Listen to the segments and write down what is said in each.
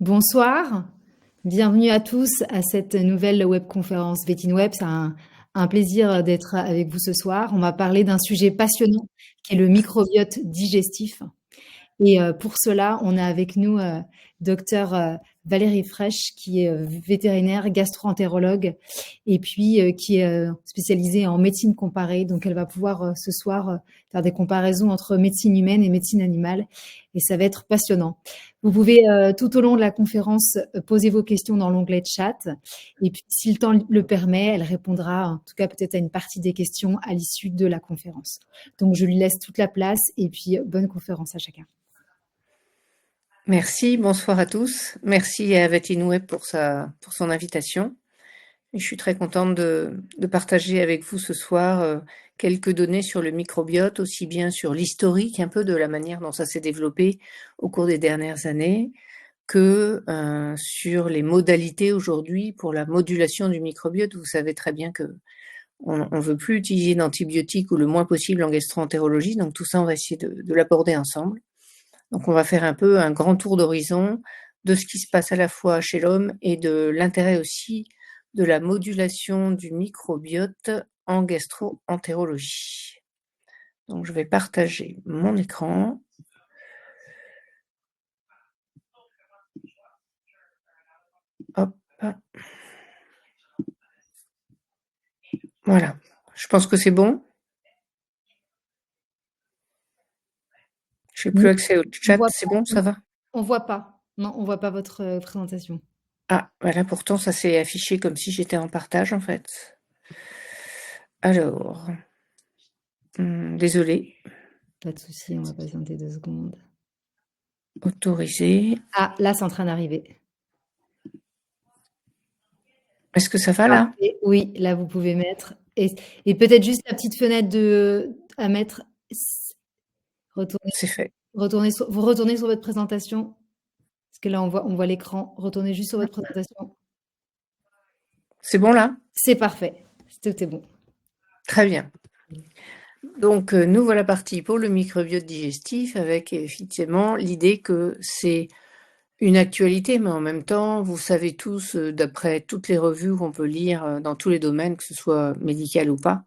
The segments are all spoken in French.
Bonsoir, bienvenue à tous à cette nouvelle webconférence VetinWeb. C'est un plaisir d'être avec vous ce soir. On va parler d'un sujet passionnant qui est le microbiote digestif. Et pour cela, on a avec nous docteur Valérie Fraîche, qui est vétérinaire, gastro-entérologue, et puis qui est spécialisée en médecine comparée. Donc, elle va pouvoir ce soir faire des comparaisons entre médecine humaine et médecine animale. Et ça va être passionnant. Vous pouvez, tout au long de la conférence, poser vos questions dans l'onglet chat. Et puis, si le temps le permet, elle répondra, en tout cas peut-être à une partie des questions à l'issue de la conférence. Donc, je lui laisse toute la place et puis bonne conférence à chacun. Merci, bonsoir à tous. Merci à VetinWeb pour son invitation. Et je suis très contente de partager avec vous ce soir quelques données sur le microbiote, aussi bien sur l'historique un peu de la manière dont ça s'est développé au cours des dernières années, que sur les modalités aujourd'hui pour la modulation du microbiote. Vous savez très bien que on veut plus utiliser d'antibiotiques ou le moins possible en gastro-entérologie, donc tout ça on va essayer de l'aborder ensemble. Donc on va faire un peu un grand tour d'horizon de ce qui se passe à la fois chez l'homme et de l'intérêt aussi de la modulation du microbiote en gastro-entérologie. Donc je vais partager mon écran. Hop. Voilà. Je pense que c'est bon. Je n'ai plus accès au chat. C'est bon, ça va? On voit pas. Non, on voit pas votre présentation. Ah, voilà, pourtant ça s'est affiché comme si j'étais en partage en fait. Alors, désolé. Pas de souci, on va patienter 2 secondes. Autoriser. Ah, là, c'est en train d'arriver. Est-ce que ça va là? Parfait. Oui, là, vous pouvez mettre. Et peut-être juste la petite fenêtre à mettre. Retournez, C'est fait. vous retournez sur votre présentation. Parce que là, on voit l'écran. Retournez juste sur votre présentation. C'est bon là? C'est parfait. Tout est bon. Très bien. Donc, nous voilà partis pour le microbiote digestif avec effectivement l'idée que c'est une actualité, mais en même temps, vous savez tous, d'après toutes les revues qu'on peut lire dans tous les domaines, que ce soit médical ou pas,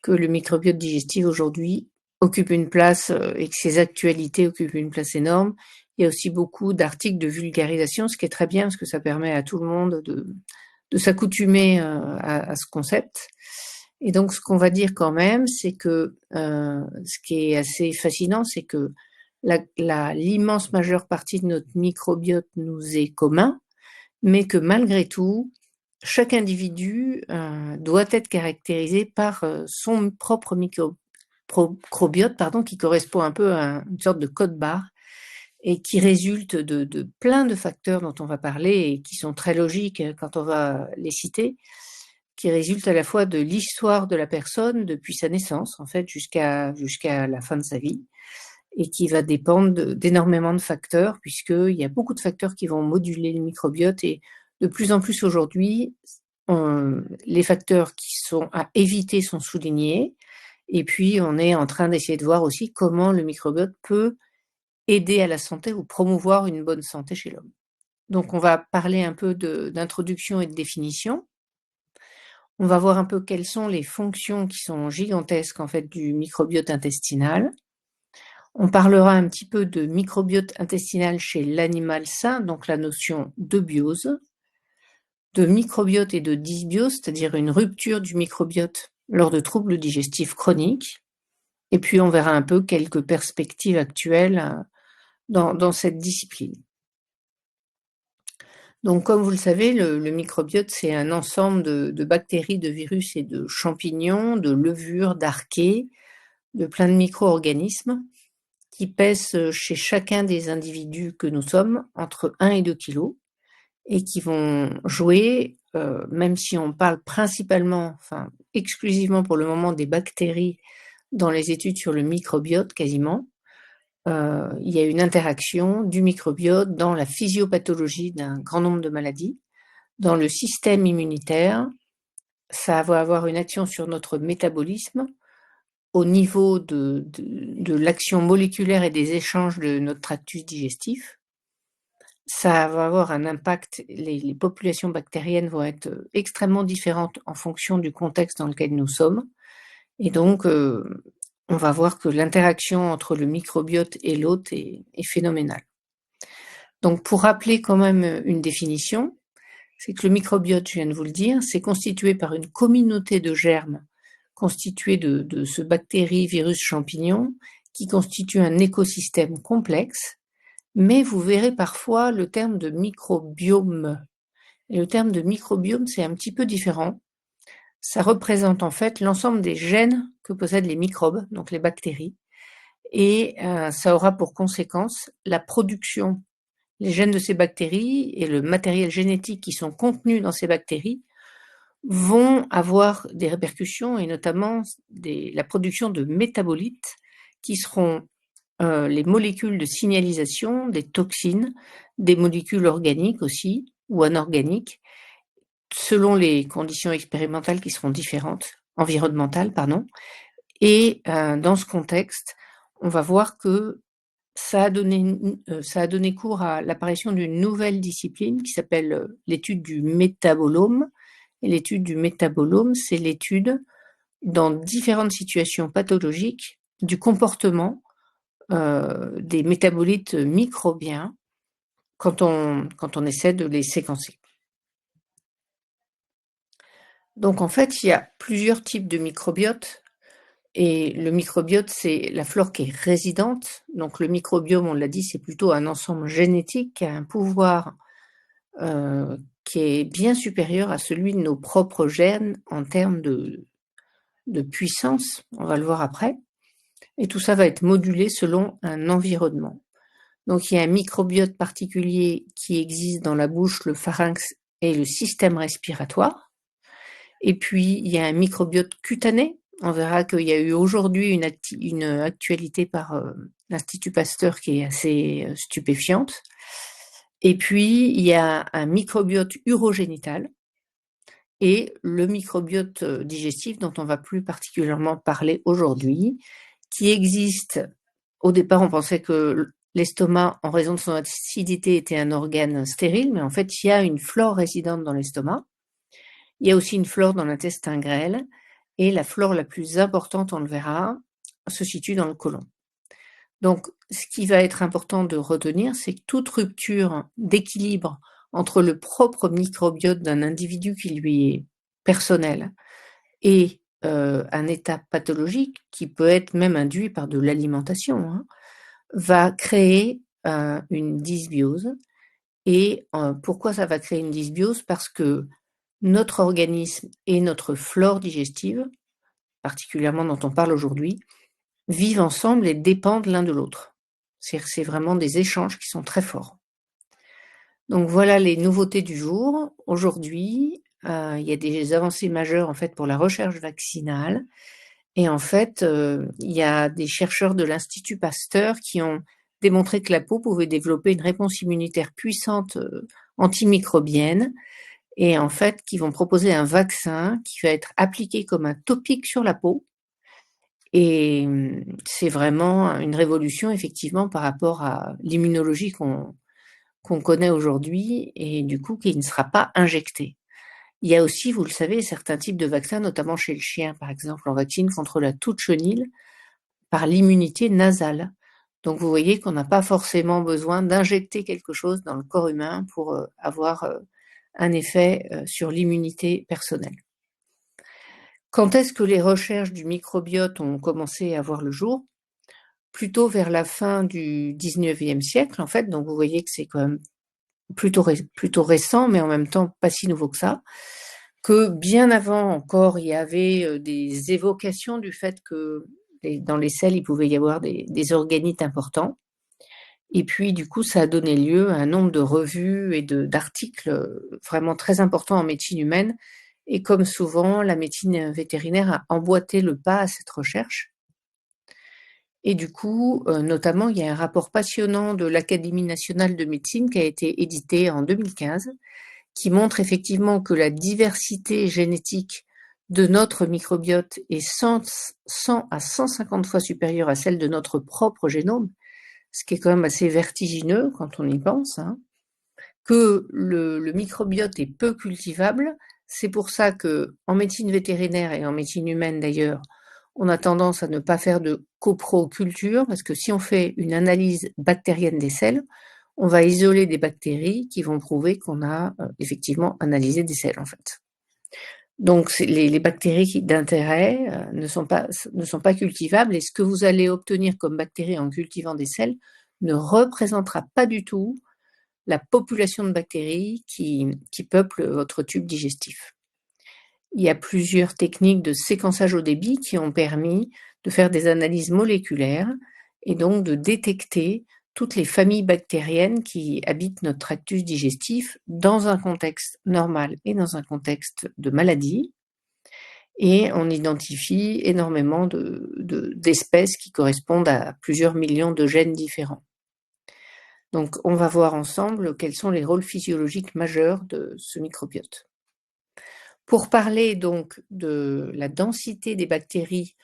que le microbiote digestif aujourd'hui occupe une place et que ses actualités occupent une place énorme. Il y a aussi beaucoup d'articles de vulgarisation, ce qui est très bien parce que ça permet à tout le monde de s'accoutumer à ce concept. Et donc, ce qu'on va dire quand même, c'est que ce qui est assez fascinant, c'est que l'immense majeure partie de notre microbiote nous est commun, mais que malgré tout, chaque individu doit être caractérisé par son propre microbiote, qui correspond un peu à une sorte de code barre et qui résulte de plein de facteurs dont on va parler et qui sont très logiques quand on va les citer, qui résulte à la fois de l'histoire de la personne depuis sa naissance, en fait, jusqu'à la fin de sa vie, et qui va dépendre d'énormément de facteurs, puisqu'il y a beaucoup de facteurs qui vont moduler le microbiote, et de plus en plus aujourd'hui, les facteurs qui sont à éviter sont soulignés, et puis on est en train d'essayer de voir aussi comment le microbiote peut aider à la santé ou promouvoir une bonne santé chez l'homme. Donc on va parler un peu d'introduction et de définition. On va voir un peu quelles sont les fonctions qui sont gigantesques en fait du microbiote intestinal. On parlera un petit peu de microbiote intestinal chez l'animal sain, donc la notion de biose, de microbiote et de dysbiose, c'est-à-dire une rupture du microbiote lors de troubles digestifs chroniques. Et puis on verra un peu quelques perspectives actuelles dans cette discipline. Donc, comme vous le savez, le microbiote, c'est un ensemble de bactéries, de virus et de champignons, de levures, d'archées, de plein de micro-organismes qui pèsent chez chacun des individus que nous sommes entre 1 et 2 kilos et qui vont jouer, même si on parle principalement, enfin exclusivement pour le moment des bactéries dans les études sur le microbiote quasiment, il y a une interaction du microbiote dans la physiopathologie d'un grand nombre de maladies. Dans le système immunitaire, ça va avoir une action sur notre métabolisme au niveau de l'action moléculaire et des échanges de notre tractus digestif. ça va avoir un impact, les populations bactériennes vont être extrêmement différentes en fonction du contexte dans lequel nous sommes. Et donc, on va voir que l'interaction entre le microbiote et l'hôte est phénoménale. Donc, pour rappeler quand même une définition, c'est que le microbiote, je viens de vous le dire, c'est constitué par une communauté de germes constituée de ce bactéries, virus, champignons, qui constitue un écosystème complexe, mais vous verrez parfois le terme de microbiome. Et le terme de microbiome, c'est un petit peu différent. Ça représente en fait l'ensemble des gènes que possèdent les microbes, donc les bactéries, et ça aura pour conséquence la production. Les gènes de ces bactéries et le matériel génétique qui sont contenus dans ces bactéries vont avoir des répercussions et notamment la production de métabolites qui seront les molécules de signalisation, des toxines, des molécules organiques aussi ou anorganiques, selon les conditions expérimentales qui seront différentes, environnementales, pardon. Et dans ce contexte, on va voir que ça a donné cours à l'apparition d'une nouvelle discipline qui s'appelle l'étude du métabolome. Et l'étude du métabolome, c'est l'étude dans différentes situations pathologiques du comportement des métabolites microbiens quand on essaie de les séquencer. Donc en fait, il y a plusieurs types de microbiotes. Et le microbiote, c'est la flore qui est résidente. Donc le microbiome, on l'a dit, c'est plutôt un ensemble génétique qui a un pouvoir qui est bien supérieur à celui de nos propres gènes en termes de puissance. On va le voir après. Et tout ça va être modulé selon un environnement. Donc il y a un microbiote particulier qui existe dans la bouche, le pharynx et le système respiratoire. Et puis il y a un microbiote cutané. On verra qu'il y a eu aujourd'hui une actualité par l'Institut Pasteur qui est assez stupéfiante. Et puis il y a un microbiote urogénital et le microbiote digestif dont on va plus particulièrement parler aujourd'hui, qui existe. Au départ, on pensait que l'estomac, en raison de son acidité, était un organe stérile, mais en fait, il y a une flore résidente dans l'estomac. Il y a aussi une flore dans l'intestin grêle, et la flore la plus importante, on le verra, se situe dans le côlon. Donc, ce qui va être important de retenir, c'est que toute rupture d'équilibre entre le propre microbiote d'un individu qui lui est personnel et un état pathologique, qui peut être même induit par de l'alimentation, hein, va créer une dysbiose. Et pourquoi ça va créer une dysbiose? Parce que notre organisme et notre flore digestive, particulièrement dont on parle aujourd'hui, vivent ensemble et dépendent l'un de l'autre. C'est vraiment des échanges qui sont très forts. Donc voilà les nouveautés du jour. Aujourd'hui, il y a des avancées majeures en fait pour la recherche vaccinale. Et en fait, il y a des chercheurs de l'Institut Pasteur qui ont démontré que la peau pouvait développer une réponse immunitaire puissante antimicrobienne et en fait qui vont proposer un vaccin qui va être appliqué comme un topique sur la peau. Et c'est vraiment une révolution effectivement par rapport à l'immunologie qu'on connaît aujourd'hui et du coup qui ne sera pas injectée. Il y a aussi, vous le savez, certains types de vaccins, notamment chez le chien par exemple, on vaccine contre la toux de chenille par l'immunité nasale. Donc vous voyez qu'on n'a pas forcément besoin d'injecter quelque chose dans le corps humain pour avoir un effet sur l'immunité personnelle. Quand est-ce que les recherches du microbiote ont commencé à voir le jour? Plutôt vers la fin du 19e siècle, en fait. Donc vous voyez que c'est quand même plutôt récent, mais en même temps pas si nouveau que ça. Que bien avant encore, il y avait des évocations du fait que dans les selles, il pouvait y avoir des organites importants. Et puis, du coup, ça a donné lieu à un nombre de revues et d'articles vraiment très importants en médecine humaine. Et comme souvent, la médecine vétérinaire a emboîté le pas à cette recherche. Et du coup, notamment, il y a un rapport passionnant de l'Académie nationale de médecine qui a été édité en 2015, qui montre effectivement que la diversité génétique de notre microbiote est 100 à 150 fois supérieure à celle de notre propre génome, ce qui est quand même assez vertigineux quand on y pense, hein. que le microbiote est peu cultivable. C'est pour ça qu'en médecine vétérinaire et en médecine humaine d'ailleurs, on a tendance à ne pas faire de coproculture, parce que si on fait une analyse bactérienne des selles, on va isoler des bactéries qui vont prouver qu'on a effectivement analysé des selles en fait. Donc les bactéries d'intérêt ne sont pas cultivables, et ce que vous allez obtenir comme bactéries en cultivant des selles ne représentera pas du tout la population de bactéries qui peuplent votre tube digestif. Il y a plusieurs techniques de séquençage au débit qui ont permis de faire des analyses moléculaires et donc de détecter toutes les familles bactériennes qui habitent notre tractus digestif dans un contexte normal et dans un contexte de maladie. Et on identifie énormément d'espèces qui correspondent à plusieurs millions de gènes différents. Donc, on va voir ensemble quels sont les rôles physiologiques majeurs de ce microbiote. Pour parler donc de la densité des bactéries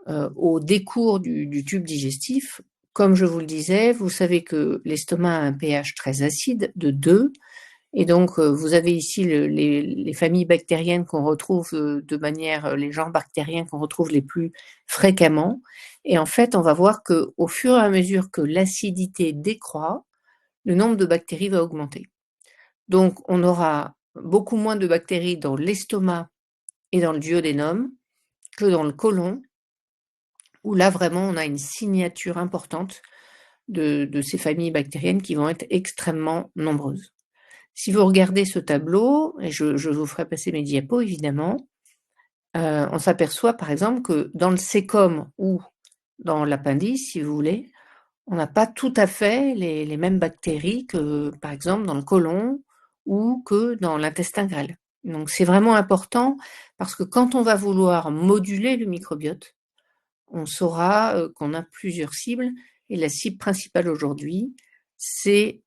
au décours du tube digestif, comme je vous le disais, vous savez que l'estomac a un pH très acide de 2, et donc vous avez ici les familles bactériennes qu'on retrouve de manière, les genres bactériens qu'on retrouve les plus fréquemment. Et en fait, on va voir qu'au fur et à mesure que l'acidité décroît, le nombre de bactéries va augmenter. Donc, on aura beaucoup moins de bactéries dans l'estomac et dans le duodénum que dans le côlon, où là, vraiment, on a une signature importante de ces familles bactériennes qui vont être extrêmement nombreuses. Si vous regardez ce tableau, et je vous ferai passer mes diapos évidemment, on s'aperçoit par exemple que dans le cécum ou dans l'appendice, si vous voulez, on n'a pas tout à fait les mêmes bactéries que, par exemple, dans le côlon ou que dans l'intestin grêle. Donc c'est vraiment important, parce que quand on va vouloir moduler le microbiote, on saura qu'on a plusieurs cibles, et la cible principale aujourd'hui, c'est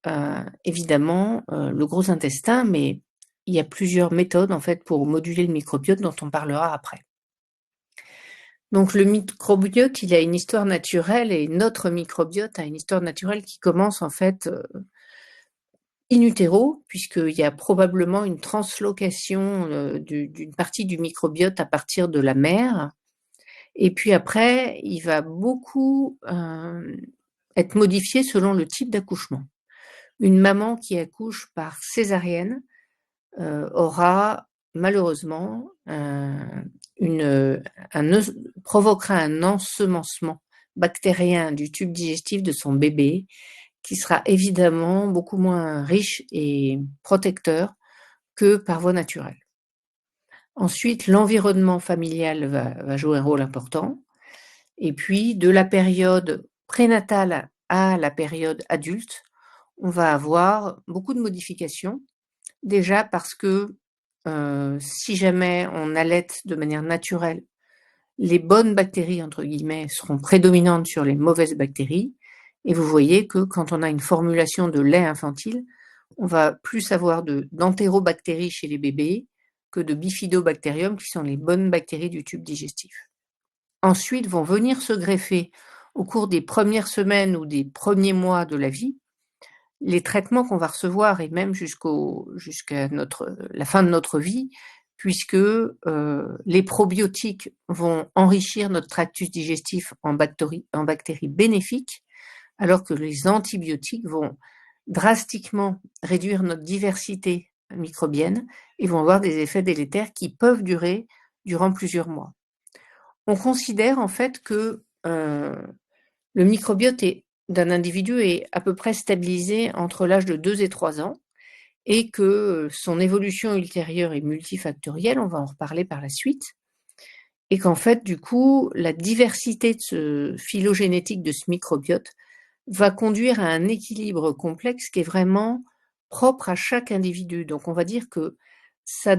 évidemment le gros intestin, mais il y a plusieurs méthodes en fait pour moduler le microbiote dont on parlera après. Donc le microbiote, il a une histoire naturelle, et notre microbiote a une histoire naturelle qui commence en fait in utero, puisqu'il y a probablement une translocation d'une partie du microbiote à partir de la mère. Et puis après, il va beaucoup être modifié selon le type d'accouchement. Une maman qui accouche par césarienne aura malheureusement provoquera un ensemencement bactérien du tube digestif de son bébé, qui sera évidemment beaucoup moins riche et protecteur que par voie naturelle. Ensuite, l'environnement familial va jouer un rôle important. Et puis, de la période prénatale à la période adulte, on va avoir beaucoup de modifications. Déjà parce que si jamais on allaite de manière naturelle, les bonnes bactéries, entre guillemets, seront prédominantes sur les mauvaises bactéries. Et vous voyez que quand on a une formulation de lait infantile, on va plus avoir d'entérobactéries chez les bébés que de bifidobactérium, qui sont les bonnes bactéries du tube digestif. Ensuite vont venir se greffer, au cours des premières semaines ou des premiers mois de la vie, les traitements qu'on va recevoir, et même jusqu'à la fin de notre vie, puisque les probiotiques vont enrichir notre tractus digestif en bactéries bénéfiques, alors que les antibiotiques vont drastiquement réduire notre diversité microbienne et vont avoir des effets délétères qui peuvent durer durant plusieurs mois. On considère en fait que le microbiote d'un individu est à peu près stabilisé entre l'âge de 2 et 3 ans, et que son évolution ultérieure est multifactorielle, on va en reparler par la suite, et qu'en fait, du coup, la diversité de ce phylogénétique de ce microbiote va conduire à un équilibre complexe qui est vraiment propre à chaque individu. Donc on va dire que ça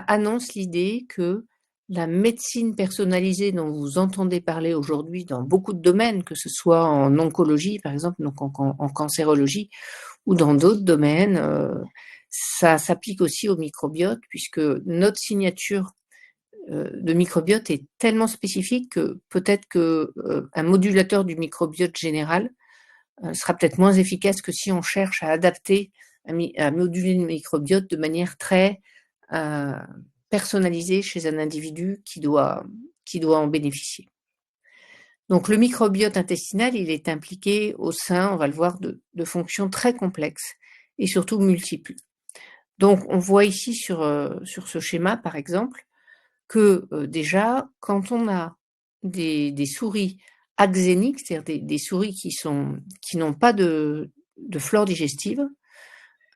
annonce l'idée que la médecine personnalisée dont vous entendez parler aujourd'hui dans beaucoup de domaines, que ce soit en oncologie par exemple, donc en cancérologie, ou dans d'autres domaines, ça s'applique aussi au microbiote, puisque notre signature de microbiote est tellement spécifique que peut-être qu'un modulateur du microbiote général sera peut-être moins efficace que si on cherche à adapter, à moduler le microbiote de manière très personnalisée chez un individu qui doit en bénéficier. Donc le microbiote intestinal, il est impliqué au sein, on va le voir, de fonctions très complexes et surtout multiples. Donc on voit ici sur ce schéma, par exemple, que déjà, quand on a des souris axéniques, c'est-à-dire des souris qui n'ont pas de flore digestive,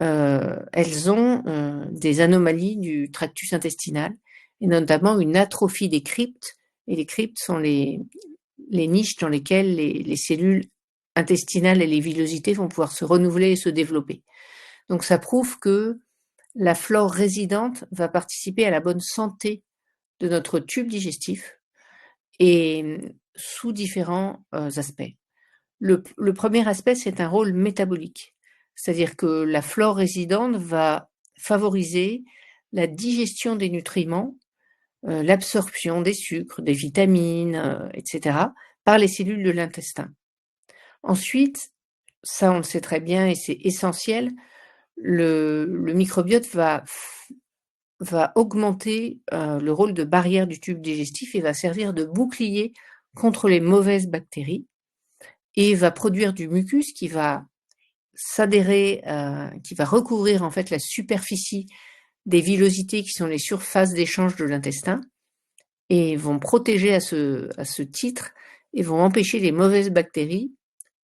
elles ont des anomalies du tractus intestinal et notamment une atrophie des cryptes. Et les cryptes sont les niches dans lesquelles les cellules intestinales et les villosités vont pouvoir se renouveler et se développer. Donc ça prouve que la flore résidente va participer à la bonne santé de notre tube digestif et sous différents aspects. Le premier aspect, c'est un rôle métabolique, c'est-à-dire que la flore résidente va favoriser la digestion des nutriments, l'absorption des sucres, des vitamines, etc., par les cellules de l'intestin. Ensuite, ça on le sait très bien et c'est essentiel, le microbiote va augmenter le rôle de barrière du tube digestif et va servir de bouclier contre les mauvaises bactéries et va produire du mucus qui va s'adhérer, qui va recouvrir en fait la superficie des villosités qui sont les surfaces d'échange de l'intestin et vont protéger à ce titre et vont empêcher les mauvaises bactéries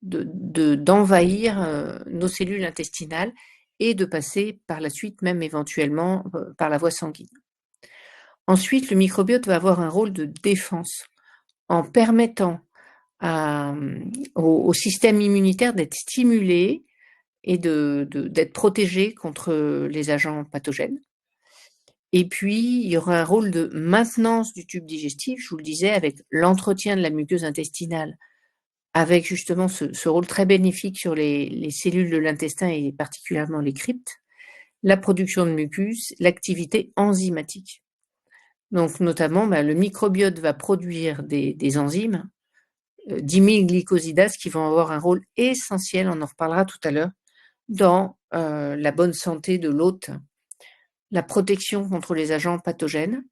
d'envahir nos cellules intestinales et de passer par la suite même éventuellement par la voie sanguine. Ensuite, le microbiote va avoir un rôle de défense en permettant au système immunitaire d'être stimulé et d'être protégé contre les agents pathogènes. Et puis, il y aura un rôle de maintenance du tube digestif, je vous le disais, avec l'entretien de la muqueuse intestinale, avec justement ce rôle très bénéfique sur les cellules de l'intestin et particulièrement les cryptes, la production de mucus, l'activité enzymatique. Donc notamment, le microbiote va produire des enzymes, 10 000 glycosidases qui vont avoir un rôle essentiel, on en reparlera tout à l'heure, dans la bonne santé de l'hôte, la protection contre les agents pathogènes.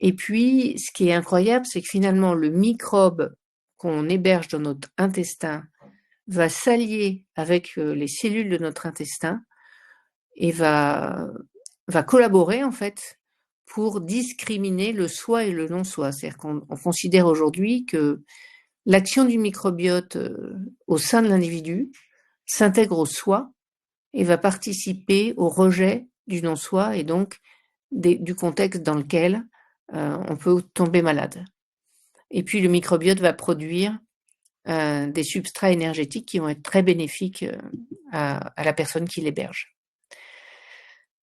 Et puis, ce qui est incroyable, c'est que finalement, le microbe qu'on héberge dans notre intestin va s'allier avec les cellules de notre intestin et va collaborer en fait pour discriminer le soi et le non-soi. C'est-à-dire qu'on considère aujourd'hui que l'action du microbiote au sein de l'individu s'intègre au soi et va participer au rejet du non-soi et donc du contexte dans lequel on peut tomber malade. Et puis le microbiote va produire des substrats énergétiques qui vont être très bénéfiques à la personne qui l'héberge.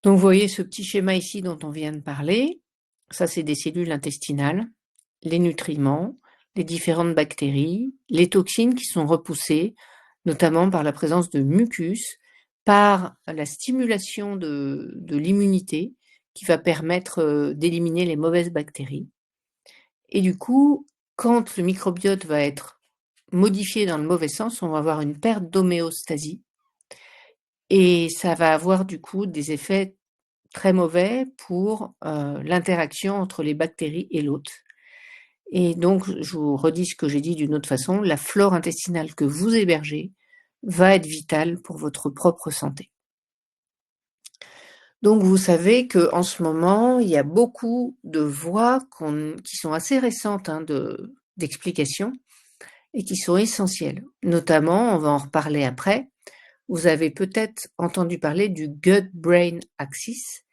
Donc vous voyez ce petit schéma ici dont on vient de parler, ça c'est des cellules intestinales, les nutriments, les différentes bactéries, les toxines qui sont repoussées, notamment par la présence de mucus, par la stimulation de l'immunité qui va permettre d'éliminer les mauvaises bactéries. Et du coup, quand le microbiote va être modifié dans le mauvais sens, on va avoir une perte d'homéostasie et ça va avoir du coup des effets très mauvais pour l'interaction entre les bactéries et l'hôte. Et donc, je vous redis ce que j'ai dit d'une autre façon, la flore intestinale que vous hébergez va être vitale pour votre propre santé. Donc, vous savez qu'en ce moment, il y a beaucoup de voies qui sont assez récentes d'explications et qui sont essentielles. Notamment, on va en reparler après, vous avez peut-être entendu parler du gut-brain axis,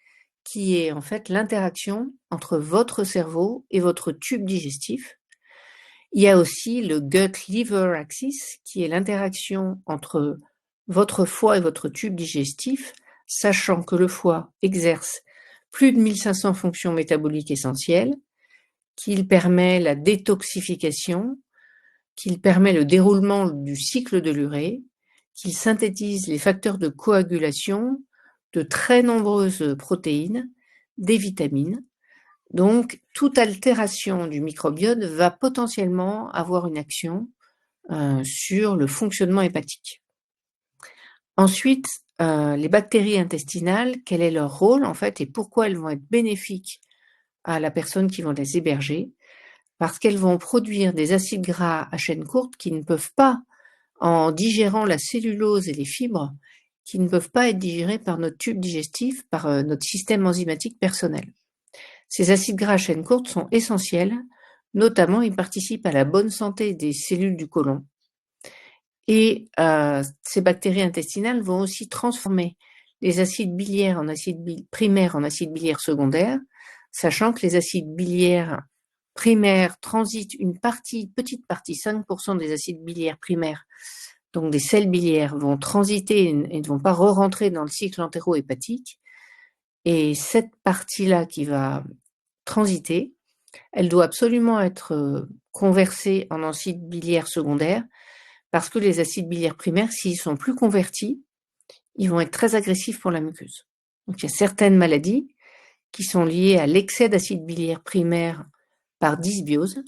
qui est en fait l'interaction entre votre cerveau et votre tube digestif. Il y a aussi le gut-liver axis, qui est l'interaction entre votre foie et votre tube digestif, sachant que le foie exerce plus de 1500 fonctions métaboliques essentielles, qu'il permet la détoxification, qu'il permet le déroulement du cycle de l'urée, qu'il synthétise les facteurs de coagulation, de très nombreuses protéines, des vitamines. Donc, toute altération du microbiote va potentiellement avoir une action sur le fonctionnement hépatique. Ensuite, les bactéries intestinales, quel est leur rôle en fait et pourquoi elles vont être bénéfiques à la personne qui va les héberger? Parce qu'elles vont produire des acides gras à chaîne courte qui ne peuvent pas, en digérant la cellulose et les fibres, qui ne peuvent pas être digérés par notre tube digestif, par notre système enzymatique personnel. Ces acides gras à chaîne courte sont essentiels, notamment ils participent à la bonne santé des cellules du côlon. Et ces bactéries intestinales vont aussi transformer les acides biliaires en acides primaires en acides biliaires secondaires, sachant que les acides biliaires primaires transitent une petite partie, 5% des acides biliaires primaires, donc des sels biliaires, vont transiter et ne vont pas re-rentrer dans le cycle entéro-hépatique. Et cette partie-là qui va transiter, elle doit absolument être conversée en acides biliaires secondaires, parce que les acides biliaires primaires, s'ils sont plus convertis, ils vont être très agressifs pour la muqueuse. Donc il y a certaines maladies qui sont liées à l'excès d'acide biliaire primaire par dysbiose,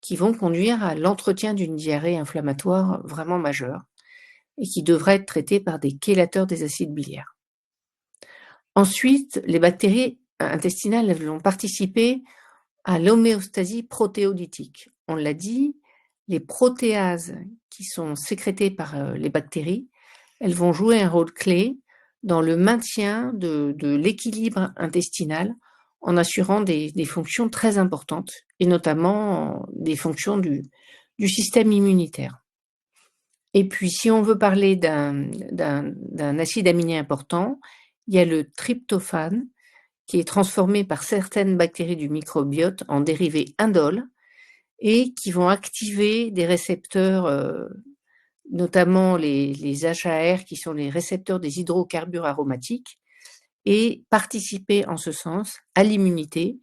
qui vont conduire à l'entretien d'une diarrhée inflammatoire vraiment majeure et qui devrait être traitée par des chélateurs des acides biliaires. Ensuite, les bactéries intestinales elles vont participer à l'homéostasie protéolytique. On l'a dit, les protéases qui sont sécrétées par les bactéries, elles vont jouer un rôle clé dans le maintien de l'équilibre intestinal en assurant des fonctions très importantes, et notamment des fonctions du système immunitaire. Et puis, si on veut parler d'un acide aminé important, il y a le tryptophane, qui est transformé par certaines bactéries du microbiote en dérivés indoles et qui vont activer des récepteurs, notamment les HAR, qui sont les récepteurs des hydrocarbures aromatiques, et participer en ce sens à l'immunité,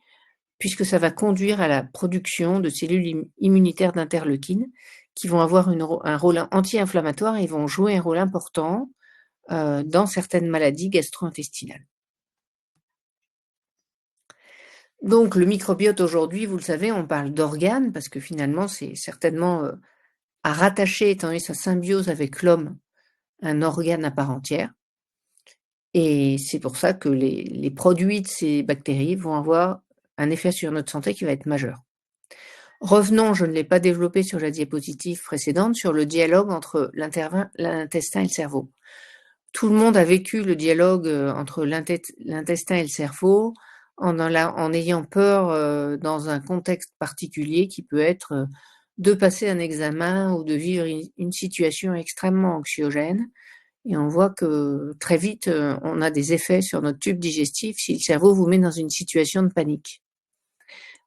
puisque ça va conduire à la production de cellules immunitaires d'interleukines qui vont avoir un rôle anti-inflammatoire et vont jouer un rôle important dans certaines maladies gastro-intestinales. Donc le microbiote aujourd'hui, vous le savez, on parle d'organes parce que finalement c'est certainement à rattacher, étant donné sa symbiose avec l'homme, un organe à part entière. Et c'est pour ça que les produits de ces bactéries vont avoir un effet sur notre santé qui va être majeur. Revenons, je ne l'ai pas développé sur la diapositive précédente, sur le dialogue entre l'intestin et le cerveau. Tout le monde a vécu le dialogue entre l'intestin et le cerveau en ayant peur dans un contexte particulier qui peut être de passer un examen ou de vivre une situation extrêmement anxiogène. Et on voit que très vite, on a des effets sur notre tube digestif si le cerveau vous met dans une situation de panique.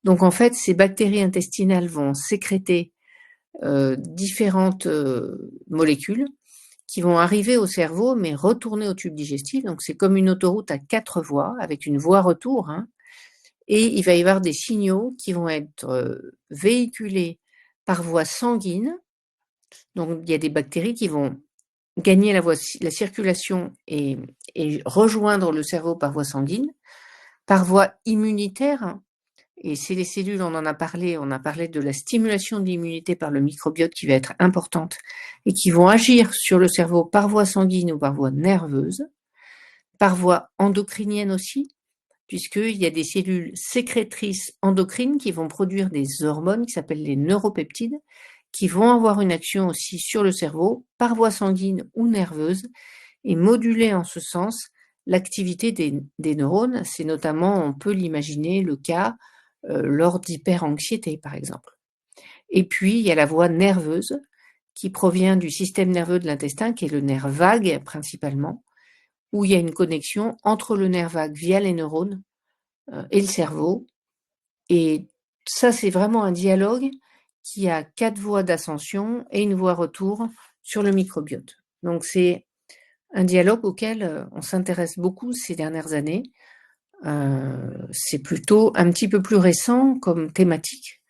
Donc en fait, ces bactéries intestinales vont sécréter différentes molécules qui vont arriver au cerveau, mais retourner au tube digestif. Donc c'est comme une autoroute à 4 voies, avec une voie retour, hein, et il va y avoir des signaux qui vont être véhiculés par voie sanguine. Donc il y a des bactéries qui vont gagner la circulation et rejoindre le cerveau par voie sanguine, par voie immunitaire. Et c'est les cellules, on a parlé de la stimulation de l'immunité par le microbiote qui va être importante et qui vont agir sur le cerveau par voie sanguine ou par voie nerveuse, par voie endocrinienne aussi, puisqu'il y a des cellules sécrétrices endocrines qui vont produire des hormones qui s'appellent les neuropeptides, qui vont avoir une action aussi sur le cerveau par voie sanguine ou nerveuse et moduler en ce sens l'activité des neurones. C'est notamment, on peut l'imaginer, le cas lors d'hyperanxiété, par exemple. Et puis, il y a la voie nerveuse qui provient du système nerveux de l'intestin, qui est le nerf vague principalement, où il y a une connexion entre le nerf vague via les neurones et le cerveau. Et ça, c'est vraiment un dialogue qui a 4 voies d'ascension et une voie retour sur le microbiote. Donc, c'est un dialogue auquel on s'intéresse beaucoup ces dernières années. C'est plutôt un petit peu plus récent comme thématique.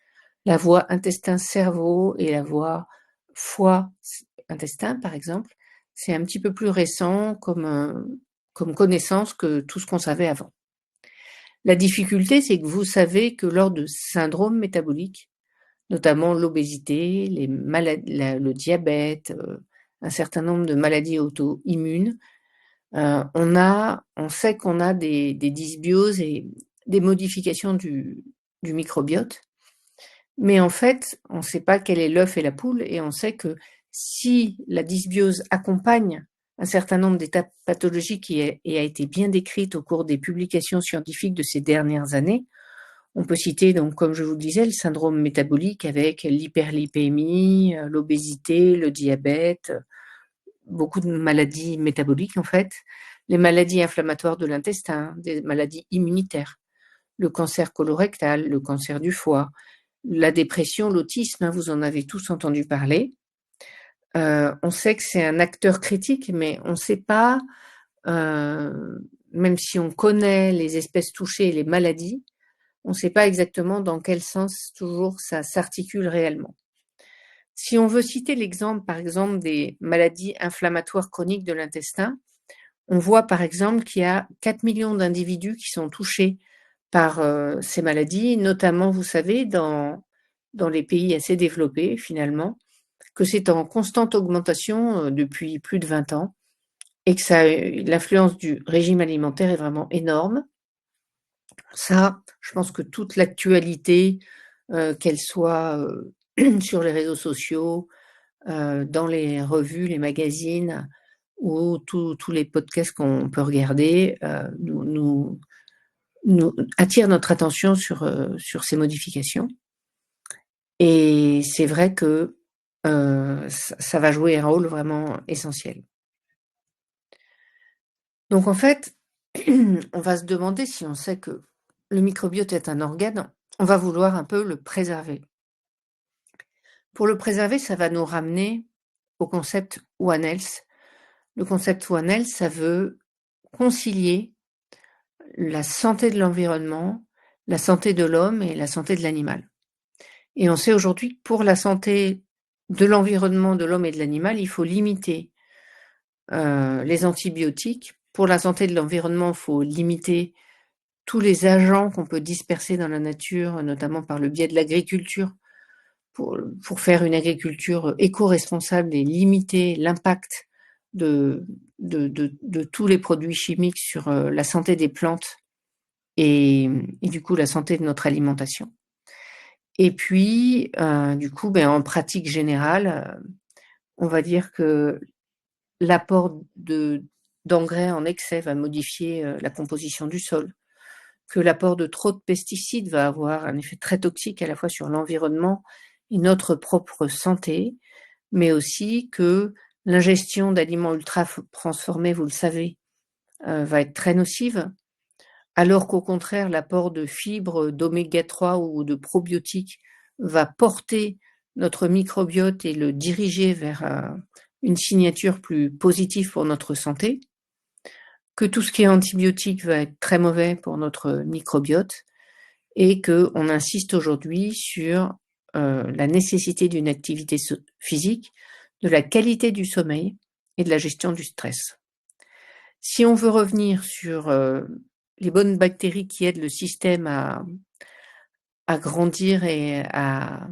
La voie intestin-cerveau et la voie foie-intestin, par exemple, c'est un petit peu plus récent comme connaissance que tout ce qu'on savait avant. La difficulté, c'est que vous savez que lors de syndromes métaboliques, notamment l'obésité, le diabète, un certain nombre de maladies auto-immunes. On sait qu'on a des dysbioses et des modifications du microbiote, mais en fait, on ne sait pas quel est l'œuf et la poule, et on sait que si la dysbiose accompagne un certain nombre d'étapes pathologiques et a été bien décrite au cours des publications scientifiques de ces dernières années, on peut citer, donc, comme je vous le disais, le syndrome métabolique avec l'hyperlipémie, l'obésité, le diabète, beaucoup de maladies métaboliques en fait, les maladies inflammatoires de l'intestin, des maladies immunitaires, le cancer colorectal, le cancer du foie, la dépression, l'autisme, vous en avez tous entendu parler. On sait que c'est un acteur critique, mais on ne sait pas, même si on connaît les espèces touchées et les maladies, on ne sait pas exactement dans quel sens toujours ça s'articule réellement. Si on veut citer l'exemple, par exemple, des maladies inflammatoires chroniques de l'intestin, on voit par exemple qu'il y a 4 millions d'individus qui sont touchés par ces maladies, notamment, vous savez, dans les pays assez développés finalement, que c'est en constante augmentation depuis plus de 20 ans et que l'influence du régime alimentaire est vraiment énorme. Ça, je pense que toute l'actualité, qu'elle soit sur les réseaux sociaux, dans les revues, les magazines ou tous les podcasts qu'on peut regarder, nous attire notre attention sur ces modifications. Et c'est vrai que ça va jouer un rôle vraiment essentiel. Donc en fait, on va se demander, si on sait que le microbiote est un organe, on va vouloir un peu le préserver. Pour le préserver, ça va nous ramener au concept One Health. Le concept One Health, ça veut concilier la santé de l'environnement, la santé de l'homme et la santé de l'animal. Et on sait aujourd'hui que pour la santé de l'environnement, de l'homme et de l'animal, il faut limiter les antibiotiques. Pour la santé de l'environnement, il faut limiter tous les agents qu'on peut disperser dans la nature, notamment par le biais de l'agriculture, pour faire une agriculture éco-responsable et limiter l'impact de tous les produits chimiques sur la santé des plantes et du coup la santé de notre alimentation. Et puis, du coup, en pratique générale, on va dire que l'apport d'engrais en excès va modifier la composition du sol, que l'apport de trop de pesticides va avoir un effet très toxique à la fois sur l'environnement et notre propre santé, mais aussi que l'ingestion d'aliments ultra transformés, vous le savez, va être très nocive, alors qu'au contraire, l'apport de fibres, d'oméga 3 ou de probiotiques va porter notre microbiote et le diriger vers une signature plus positive pour notre santé, que tout ce qui est antibiotique va être très mauvais pour notre microbiote et qu'on insiste aujourd'hui sur la nécessité d'une activité physique, de la qualité du sommeil et de la gestion du stress. Si on veut revenir sur les bonnes bactéries qui aident le système à grandir et à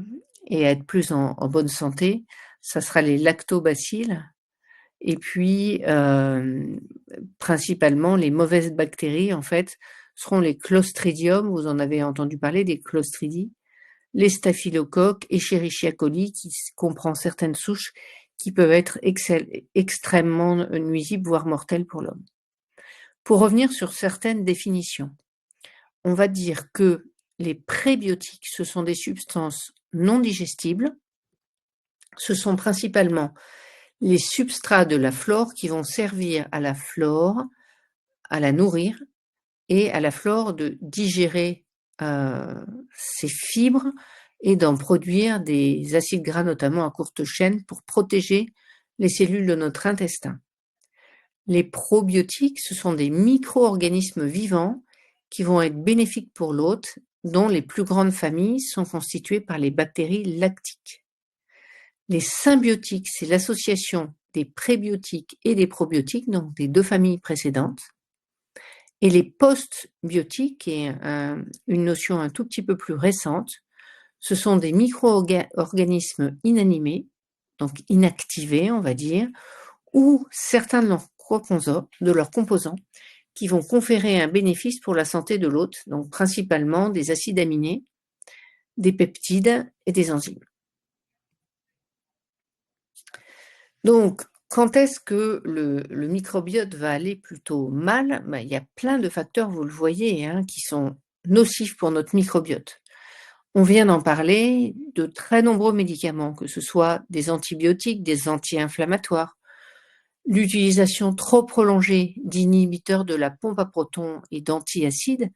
être plus en bonne santé, ça sera les lactobacilles et puis principalement les mauvaises bactéries en fait seront les Clostridium, vous en avez entendu parler des Clostridies, les staphylocoques, Escherichia coli qui comprend certaines souches qui peuvent être extrêmement nuisibles, voire mortelles pour l'homme. Pour revenir sur certaines définitions, on va dire que les prébiotiques, ce sont des substances non digestibles. Ce sont principalement les substrats de la flore qui vont servir à la flore, à la nourrir et à la flore de digérer ces fibres et d'en produire des acides gras, notamment à courte chaîne, pour protéger les cellules de notre intestin. Les probiotiques, ce sont des micro-organismes vivants qui vont être bénéfiques pour l'hôte, dont les plus grandes familles sont constituées par les bactéries lactiques. Les symbiotiques, c'est l'association des prébiotiques et des probiotiques, donc des deux familles précédentes. Et les postbiotiques, qui est une notion un tout petit peu plus récente, ce sont des micro-organismes inanimés, donc inactivés, on va dire, ou certains de leurs composants qui vont conférer un bénéfice pour la santé de l'hôte, donc principalement des acides aminés, des peptides et des enzymes. Donc, quand est-ce que le microbiote va aller plutôt mal? Il y a plein de facteurs, vous le voyez, hein, qui sont nocifs pour notre microbiote. On vient d'en parler, de très nombreux médicaments, que ce soit des antibiotiques, des anti-inflammatoires, l'utilisation trop prolongée d'inhibiteurs de la pompe à protons et d'antiacides,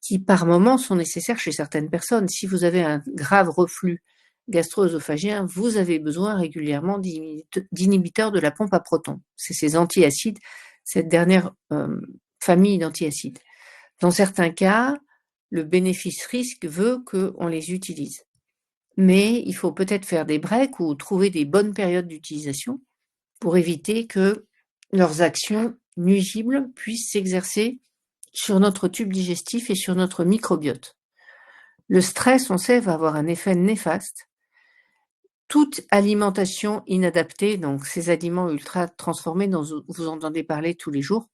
qui par moments sont nécessaires chez certaines personnes. Si vous avez un grave reflux gastro-œsophagien, vous avez besoin régulièrement d'inhibiteurs de la pompe à protons. C'est ces antiacides, cette dernière famille d'antiacides. Dans certains cas, le bénéfice-risque veut qu'on les utilise. Mais il faut peut-être faire des breaks ou trouver des bonnes périodes d'utilisation pour éviter que leurs actions nuisibles puissent s'exercer sur notre tube digestif et sur notre microbiote. Le stress, on sait, va avoir un effet néfaste. Toute alimentation inadaptée, donc ces aliments ultra transformés dont vous entendez parler tous les jours,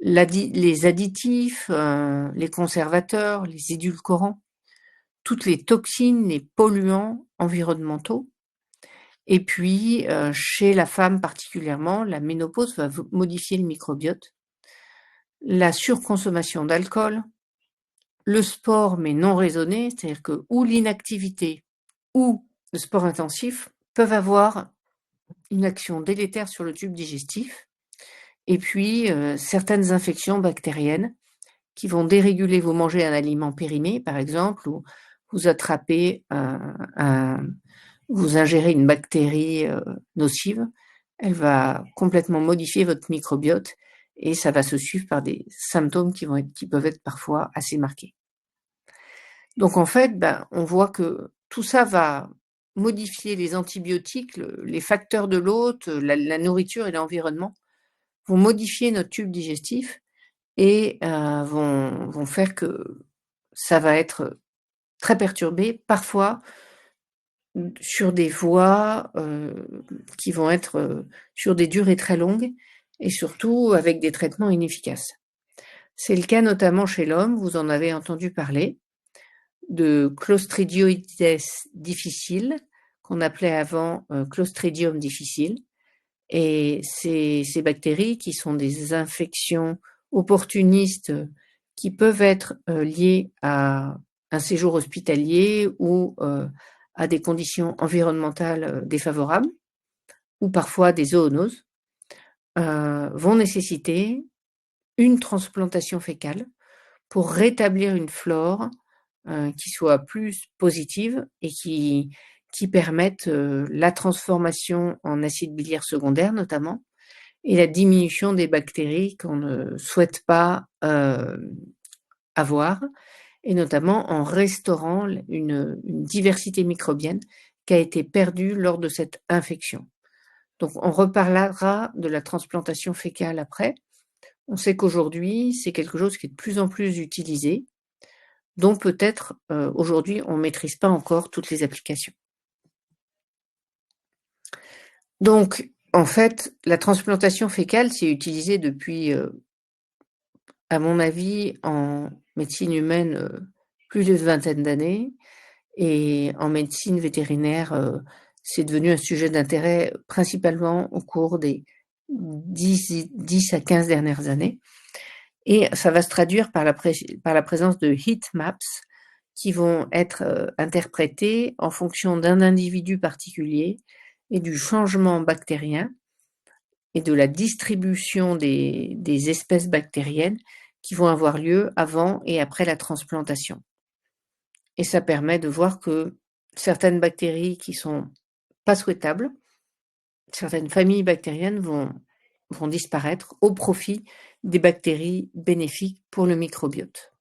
les additifs, les conservateurs, les édulcorants, toutes les toxines, les polluants environnementaux. Et puis, chez la femme particulièrement, la ménopause va modifier le microbiote. La surconsommation d'alcool, le sport mais non raisonné, c'est-à-dire que ou l'inactivité ou le sport intensif peuvent avoir une action délétère sur le tube digestif. Et puis, certaines infections bactériennes qui vont déréguler, vous mangez un aliment périmé, par exemple, ou vous attrapez vous ingérez une bactérie nocive, elle va complètement modifier votre microbiote et ça va se suivre par des symptômes qui peuvent être parfois assez marqués. Donc en fait, on voit que tout ça va modifier les antibiotiques, les facteurs de l'hôte, la nourriture et l'environnement vont modifier notre tube digestif et vont faire que ça va être très perturbé, parfois sur des voies qui vont être sur des durées très longues et surtout avec des traitements inefficaces. C'est le cas notamment chez l'homme, vous en avez entendu parler, de Clostridioides difficile, qu'on appelait avant Clostridium difficile. Et ces bactéries qui sont des infections opportunistes qui peuvent être liées à un séjour hospitalier ou à des conditions environnementales défavorables, ou parfois des zoonoses, vont nécessiter une transplantation fécale pour rétablir une flore qui soit plus positive et qui permette la transformation en acide biliaire secondaire notamment, et la diminution des bactéries qu'on ne souhaite pas avoir, et notamment en restaurant une diversité microbienne qui a été perdue lors de cette infection. Donc on reparlera de la transplantation fécale après. On sait qu'aujourd'hui, c'est quelque chose qui est de plus en plus utilisé, dont peut-être aujourd'hui on ne maîtrise pas encore toutes les applications. Donc, en fait, la transplantation fécale, c'est utilisé depuis, à mon avis, en médecine humaine, plus d'une vingtaine d'années, et en médecine vétérinaire, c'est devenu un sujet d'intérêt principalement au cours des 10 à 15 dernières années. Et ça va se traduire par la présence de heat maps qui vont être interprétés en fonction d'un individu particulier et du changement bactérien et de la distribution des espèces bactériennes qui vont avoir lieu avant et après la transplantation. Et ça permet de voir que certaines bactéries qui sont pas souhaitables, certaines familles bactériennes vont disparaître au profit des bactéries bénéfiques pour le microbiote.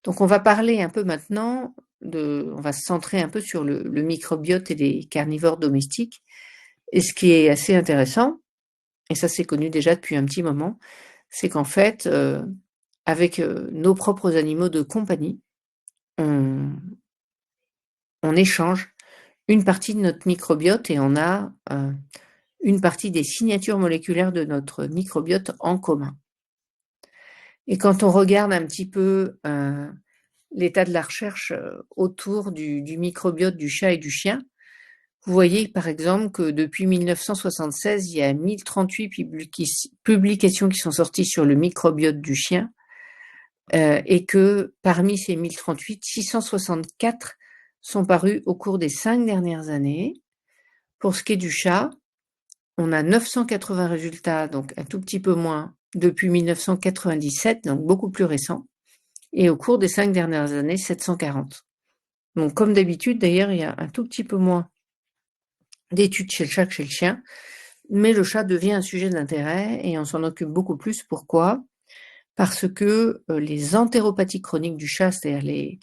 Donc on va parler un peu maintenant on va se centrer un peu sur le microbiote et les carnivores domestiques. Et ce qui est assez intéressant, et ça c'est connu déjà depuis un petit moment, c'est qu'en fait, avec nos propres animaux de compagnie, on on échange une partie de notre microbiote et on a une partie des signatures moléculaires de notre microbiote en commun. Et quand on regarde un petit peu l'état de la recherche autour du microbiote du chat et du chien, vous voyez par exemple que depuis 1976, il y a 1038 publications qui sont sorties sur le microbiote du chien et que parmi ces 1038, 664 sont parus au cours des 5 dernières années. Pour ce qui est du chat, on a 980 résultats, donc un tout petit peu moins, depuis 1997, donc beaucoup plus récent. Et au cours des 5 dernières années, 740. Donc comme d'habitude, d'ailleurs, il y a un tout petit peu moins d'études chez le chat que chez le chien, mais le chat devient un sujet d'intérêt et on s'en occupe beaucoup plus. Pourquoi? Parce que les entéropathies chroniques du chat, c'est-à-dire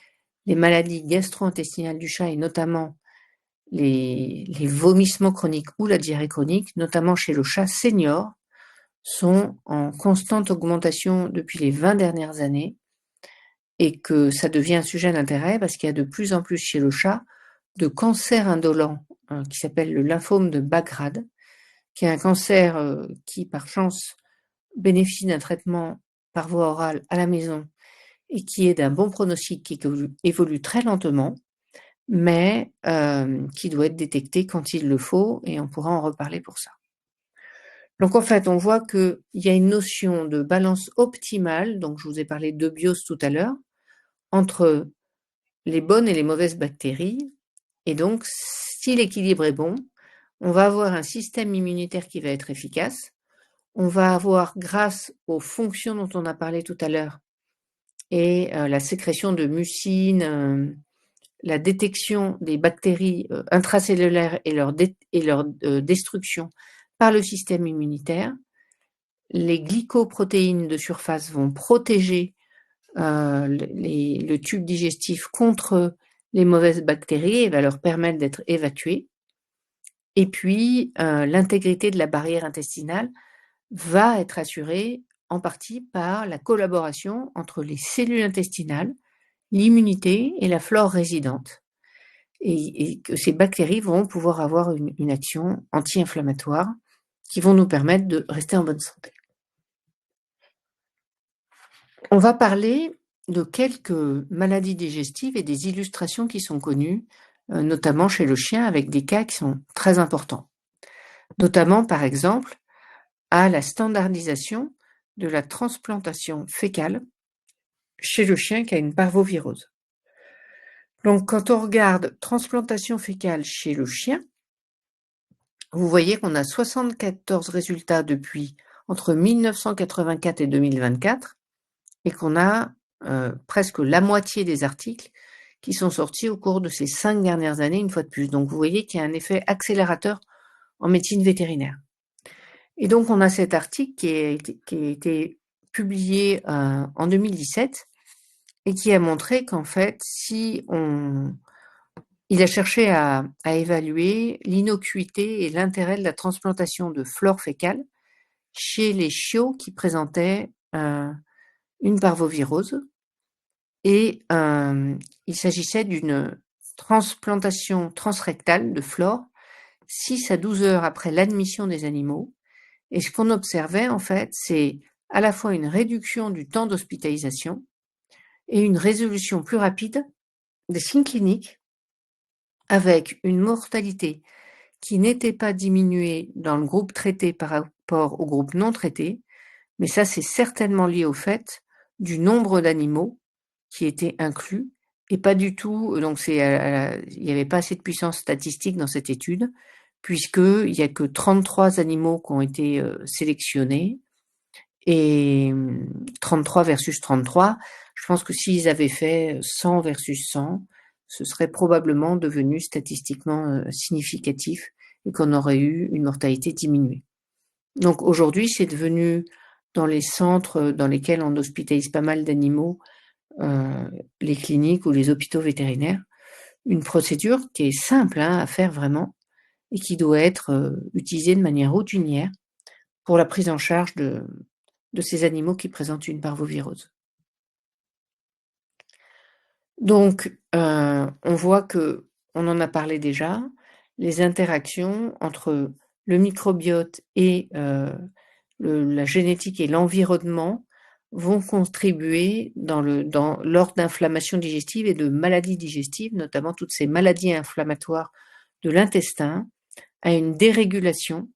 les maladies gastro-intestinales du chat et notamment les vomissements chroniques ou la diarrhée chronique, notamment chez le chat senior, sont en constante augmentation depuis les 20 dernières années et que ça devient un sujet d'intérêt parce qu'il y a de plus en plus chez le chat de cancers indolents qui s'appelle le lymphome de Bachrad, qui est un cancer qui, par chance, bénéficie d'un traitement par voie orale à la maison et qui est d'un bon pronostic, qui évolue très lentement, mais qui doit être détecté quand il le faut, et on pourra en reparler pour ça. Donc en fait, on voit qu'il y a une notion de balance optimale, donc je vous ai parlé de biose tout à l'heure, entre les bonnes et les mauvaises bactéries, et donc si l'équilibre est bon, on va avoir un système immunitaire qui va être efficace, on va avoir, grâce aux fonctions dont on a parlé tout à l'heure, et la sécrétion de mucine, la détection des bactéries intracellulaires et leur destruction par le système immunitaire, les glycoprotéines de surface vont protéger le tube digestif contre les mauvaises bactéries et va leur permettre d'être évacuées. Et puis, l'intégrité de la barrière intestinale va être assurée en partie par la collaboration entre les cellules intestinales, l'immunité et la flore résidente. Et que ces bactéries vont pouvoir avoir une action anti-inflammatoire qui vont nous permettre de rester en bonne santé. On va parler de quelques maladies digestives et des illustrations qui sont connues, notamment chez le chien, avec des cas qui sont très importants. Notamment, par exemple, à la standardisation de la transplantation fécale chez le chien qui a une parvovirose. Donc, quand on regarde transplantation fécale chez le chien, vous voyez qu'on a 74 résultats depuis entre 1984 et 2024 et qu'on a presque la moitié des articles qui sont sortis au cours de ces 5 dernières années, une fois de plus. Donc, vous voyez qu'il y a un effet accélérateur en médecine vétérinaire. Et donc, on a cet article qui a été publié en 2017 et qui a montré qu'en fait, il a cherché à évaluer l'innocuité et l'intérêt de la transplantation de flore fécale chez les chiots qui présentaient une parvovirose. Et il s'agissait d'une transplantation transrectale de flore 6 à 12 heures après l'admission des animaux. Et ce qu'on observait, en fait, c'est à la fois une réduction du temps d'hospitalisation et une résolution plus rapide des signes cliniques, avec une mortalité qui n'était pas diminuée dans le groupe traité par rapport au groupe non traité, mais ça, c'est certainement lié au fait du nombre d'animaux qui étaient inclus, et pas du tout, donc il n'y avait pas assez de puissance statistique dans cette étude, puisqu'il n'y a que 33 animaux qui ont été sélectionnés, et 33 versus 33, je pense que s'ils avaient fait 100 versus 100, ce serait probablement devenu statistiquement significatif et qu'on aurait eu une mortalité diminuée. Donc aujourd'hui, c'est devenu, dans les centres dans lesquels on hospitalise pas mal d'animaux, les cliniques ou les hôpitaux vétérinaires, une procédure qui est simple à faire vraiment et qui doit être utilisée de manière routinière pour la prise en charge de ces animaux qui présentent une parvovirose. Donc, on voit que on en a parlé déjà, les interactions entre le microbiote et la génétique et l'environnement vont contribuer lors d'inflammations digestives et de maladies digestives, notamment toutes ces maladies inflammatoires de l'intestin, à une dérégulation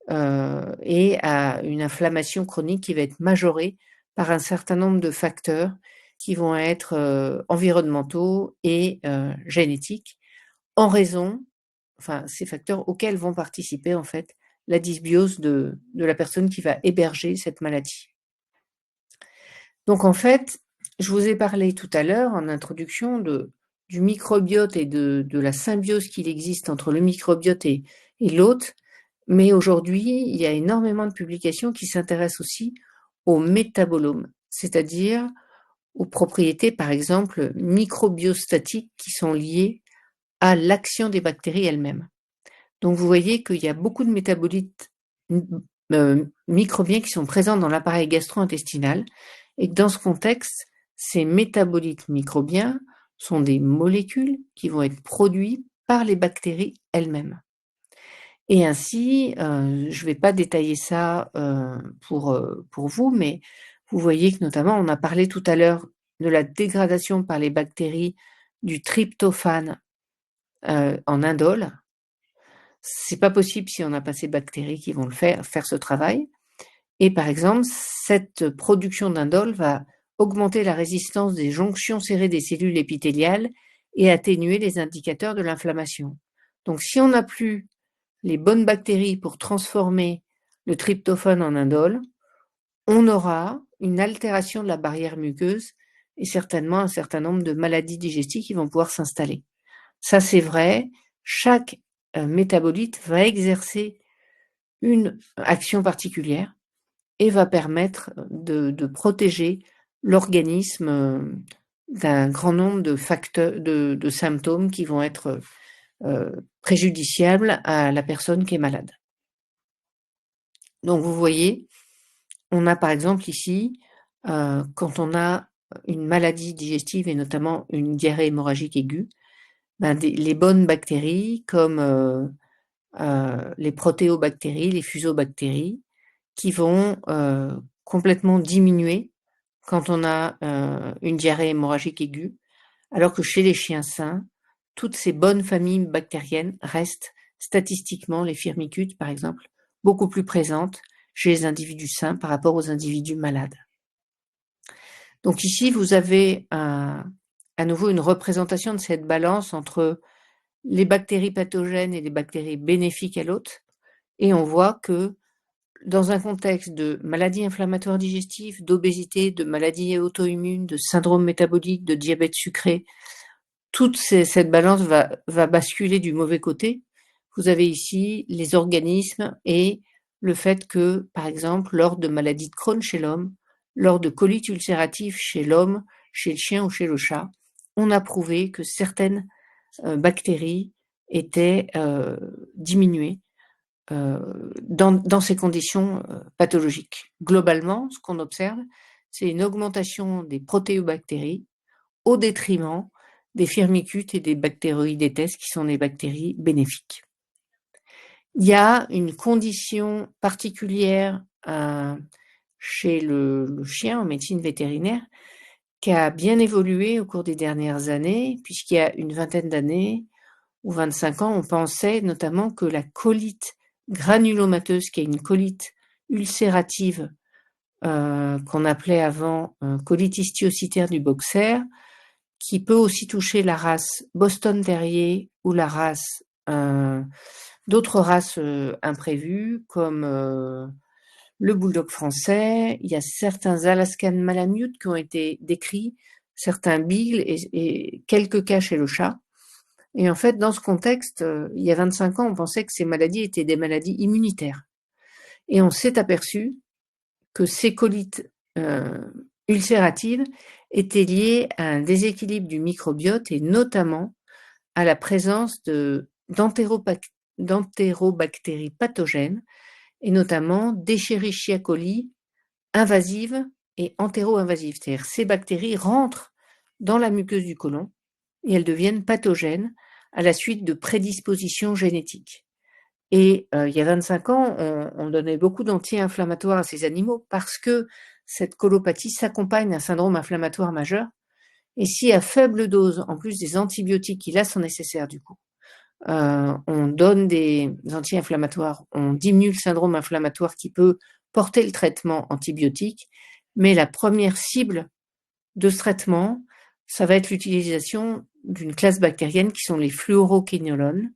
et à une inflammation chronique qui va être majorée par un certain nombre de facteurs qui vont être environnementaux et génétiques, en raison, enfin, ces facteurs auxquels vont participer en fait la dysbiose de la personne qui va héberger cette maladie. Donc en fait, je vous ai parlé tout à l'heure en introduction du microbiote et de la symbiose qu'il existe entre le microbiote et l'hôte, mais aujourd'hui, il y a énormément de publications qui s'intéressent aussi au métabolome, c'est-à-dire aux propriétés, par exemple, microbiostatiques qui sont liées à l'action des bactéries elles-mêmes. Donc vous voyez qu'il y a beaucoup de métabolites microbiens qui sont présents dans l'appareil gastro-intestinal et que dans ce contexte, ces métabolites microbiens sont des molécules qui vont être produites par les bactéries elles-mêmes. Et ainsi, je ne vais pas détailler ça pour vous, mais vous voyez que notamment, on a parlé tout à l'heure de la dégradation par les bactéries du tryptophane en indole. C'est pas possible si on n'a pas ces bactéries qui vont faire ce travail. Et par exemple, cette production d'indole va augmenter la résistance des jonctions serrées des cellules épithéliales et atténuer les indicateurs de l'inflammation. Donc si on n'a plus les bonnes bactéries pour transformer le tryptophane en indole, on aura une altération de la barrière muqueuse et certainement un certain nombre de maladies digestives qui vont pouvoir s'installer. Ça, c'est vrai. Chaque métabolite va exercer une action particulière et va permettre de protéger l'organisme d'un grand nombre de facteurs, de symptômes qui vont être préjudiciables à la personne qui est malade. Donc vous voyez, on a par exemple ici, quand on a une maladie digestive et notamment une diarrhée hémorragique aiguë, les bonnes bactéries comme les protéobactéries, les fusobactéries, qui vont complètement diminuer quand on a une diarrhée hémorragique aiguë, alors que chez les chiens sains, toutes ces bonnes familles bactériennes restent statistiquement, les firmicutes par exemple, beaucoup plus présentes chez les individus sains par rapport aux individus malades. Donc ici, vous avez à nouveau une représentation de cette balance entre les bactéries pathogènes et les bactéries bénéfiques à l'hôte, et on voit que dans un contexte de maladies inflammatoires digestives, d'obésité, de maladies auto-immunes, de syndrome métabolique, de diabète sucré, toute cette balance va basculer du mauvais côté. Vous avez ici les organismes et le fait que, par exemple, lors de maladies de Crohn chez l'homme, lors de colite ulcérative chez l'homme, chez le chien ou chez le chat, on a prouvé que certaines bactéries étaient diminuées dans ces conditions pathologiques. Globalement, ce qu'on observe, c'est une augmentation des protéobactéries au détriment des firmicutes et des bactéroïdètes qui sont des bactéries bénéfiques. Il y a une condition particulière chez le chien en médecine vétérinaire qui a bien évolué au cours des dernières années, puisqu'il y a une vingtaine d'années ou 25 ans, on pensait notamment que la colite granulomateuse, qui est une colite ulcérative qu'on appelait avant colite histiocytaire du boxer, qui peut aussi toucher la race Boston Terrier ou la race d'autres races imprévues comme le bulldog français. Il y a certains Alaskan Malamute qui ont été décrits, certains beagles et quelques cas chez le chat. Et en fait, dans ce contexte, il y a 25 ans, on pensait que ces maladies étaient des maladies immunitaires. Et on s'est aperçu que ces colites ulcératives étaient liées à un déséquilibre du microbiote et notamment à la présence d'entérobactéries pathogènes et notamment d'Escherichia coli invasives et entéro-invasives. C'est-à-dire ces bactéries rentrent dans la muqueuse du côlon et elles deviennent pathogènes à la suite de prédispositions génétiques. Et il y a 25 ans, on donnait beaucoup d'anti-inflammatoires à ces animaux parce que cette colopathie s'accompagne d'un syndrome inflammatoire majeur. Et si à faible dose, en plus des antibiotiques qui là sont nécessaires du coup, on donne des anti-inflammatoires, on diminue le syndrome inflammatoire qui peut porter le traitement antibiotique, mais la première cible de ce traitement, ça va être l'utilisation d'une classe bactérienne qui sont les fluoroquinolones,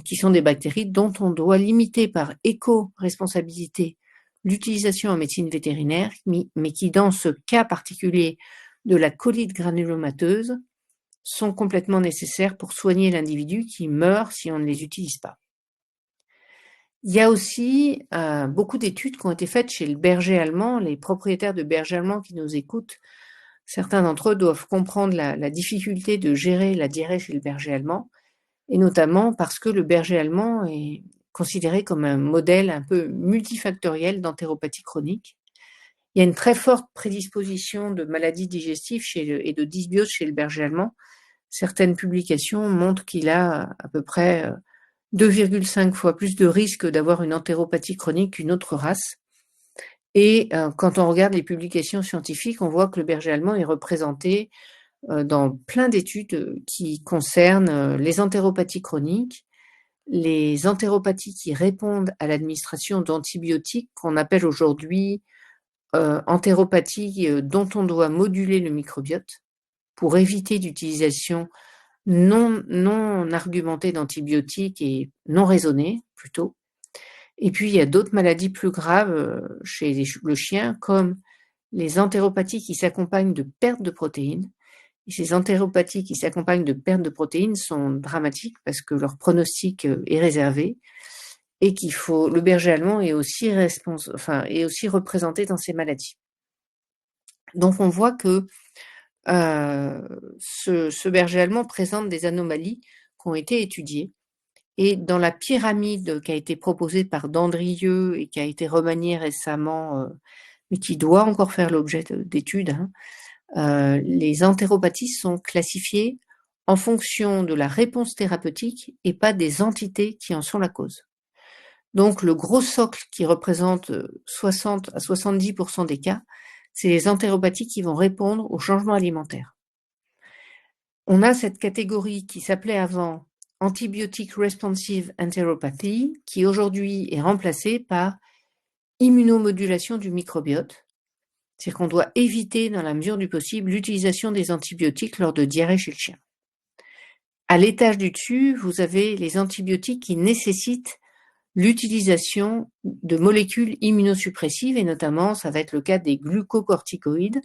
qui sont des bactéries dont on doit limiter par éco-responsabilité l'utilisation en médecine vétérinaire, mais qui dans ce cas particulier de la colite granulomateuse sont complètement nécessaires pour soigner l'individu qui meurt si on ne les utilise pas. Il y a aussi beaucoup d'études qui ont été faites chez le berger allemand. Les propriétaires de bergers allemands qui nous écoutent, certains d'entre eux doivent comprendre la difficulté de gérer la diarrhée chez le berger allemand, et notamment parce que le berger allemand est considéré comme un modèle un peu multifactoriel d'entéropathie chronique. Il y a une très forte prédisposition de maladies digestives et de dysbiose chez le berger allemand. Certaines publications montrent qu'il a à peu près 2,5 fois plus de risque d'avoir une entéropathie chronique qu'une autre race. Et quand on regarde les publications scientifiques, on voit que le berger allemand est représenté dans plein d'études qui concernent les entéropathies chroniques, les entéropathies qui répondent à l'administration d'antibiotiques qu'on appelle aujourd'hui entéropathies dont on doit moduler le microbiote pour éviter d'utilisation non argumentée d'antibiotiques et non raisonnée plutôt. Et puis il y a d'autres maladies plus graves chez le chien, comme les entéropathies qui s'accompagnent de perte de protéines. Et ces entéropathies qui s'accompagnent de perte de protéines sont dramatiques parce que leur pronostic est réservé et le berger allemand est aussi représenté dans ces maladies. Donc on voit que ce berger allemand présente des anomalies qui ont été étudiées. Et dans la pyramide qui a été proposée par Dandrieux et qui a été remaniée récemment, mais qui doit encore faire l'objet d'études, les entéropathies sont classifiées en fonction de la réponse thérapeutique et pas des entités qui en sont la cause. Donc le gros socle qui représente 60 à 70% des cas, c'est les entéropathies qui vont répondre au changement alimentaire. On a cette catégorie qui s'appelait avant Antibiotic Responsive Enteropathy, qui aujourd'hui est remplacée par immunomodulation du microbiote. C'est-à-dire qu'on doit éviter, dans la mesure du possible, l'utilisation des antibiotiques lors de diarrhée chez le chien. À l'étage du dessus, vous avez les antibiotiques qui nécessitent l'utilisation de molécules immunosuppressives, et notamment, ça va être le cas des glucocorticoïdes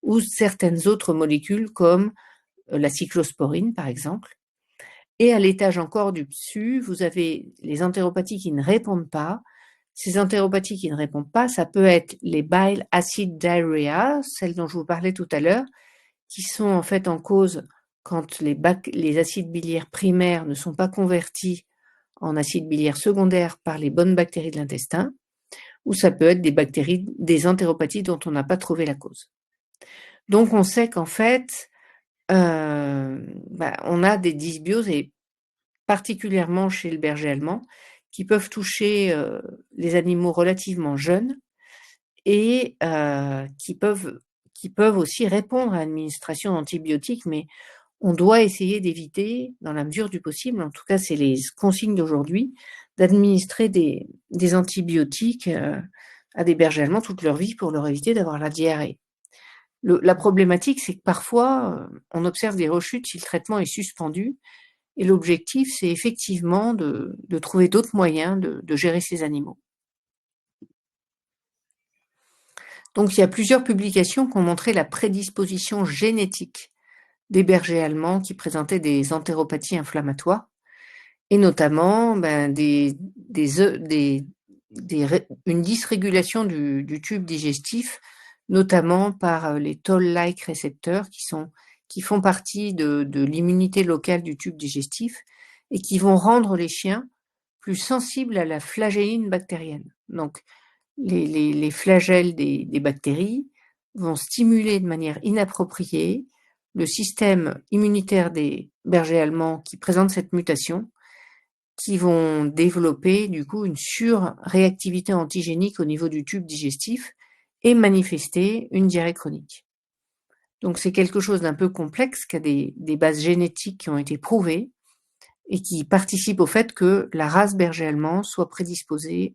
ou certaines autres molécules comme la cyclosporine, par exemple. Et à l'étage encore du dessus, vous avez les entéropathies qui ne répondent pas. Ces entéropathies qui ne répondent pas, ça peut être les bile acid diarrhea, celles dont je vous parlais tout à l'heure, qui sont en fait en cause quand les acides biliaires primaires ne sont pas convertis en acides biliaires secondaires par les bonnes bactéries de l'intestin, ou ça peut être des entéropathies dont on n'a pas trouvé la cause. Donc on sait qu'en fait, on a des dysbioses, et particulièrement chez le berger allemand, qui peuvent toucher les animaux relativement jeunes et qui peuvent aussi répondre à l'administration d'antibiotiques, mais on doit essayer d'éviter, dans la mesure du possible, en tout cas c'est les consignes d'aujourd'hui, d'administrer des antibiotiques à des bergers allemands toute leur vie pour leur éviter d'avoir la diarrhée. La problématique, c'est que parfois, on observe des rechutes si le traitement est suspendu, et l'objectif, c'est effectivement de trouver d'autres moyens de gérer ces animaux. Donc, il y a plusieurs publications qui ont montré la prédisposition génétique des bergers allemands qui présentaient des entéropathies inflammatoires, et notamment une dysrégulation du tube digestif, notamment par les toll-like récepteurs qui font partie de l'immunité locale du tube digestif et qui vont rendre les chiens plus sensibles à la flagelline bactérienne. Donc, les flagelles des bactéries vont stimuler de manière inappropriée le système immunitaire des bergers allemands qui présentent cette mutation, qui vont développer du coup une surréactivité antigénique au niveau du tube digestif et manifester une diarrhée chronique. Donc c'est quelque chose d'un peu complexe, qui a des bases génétiques qui ont été prouvées et qui participent au fait que la race berger allemand soit prédisposée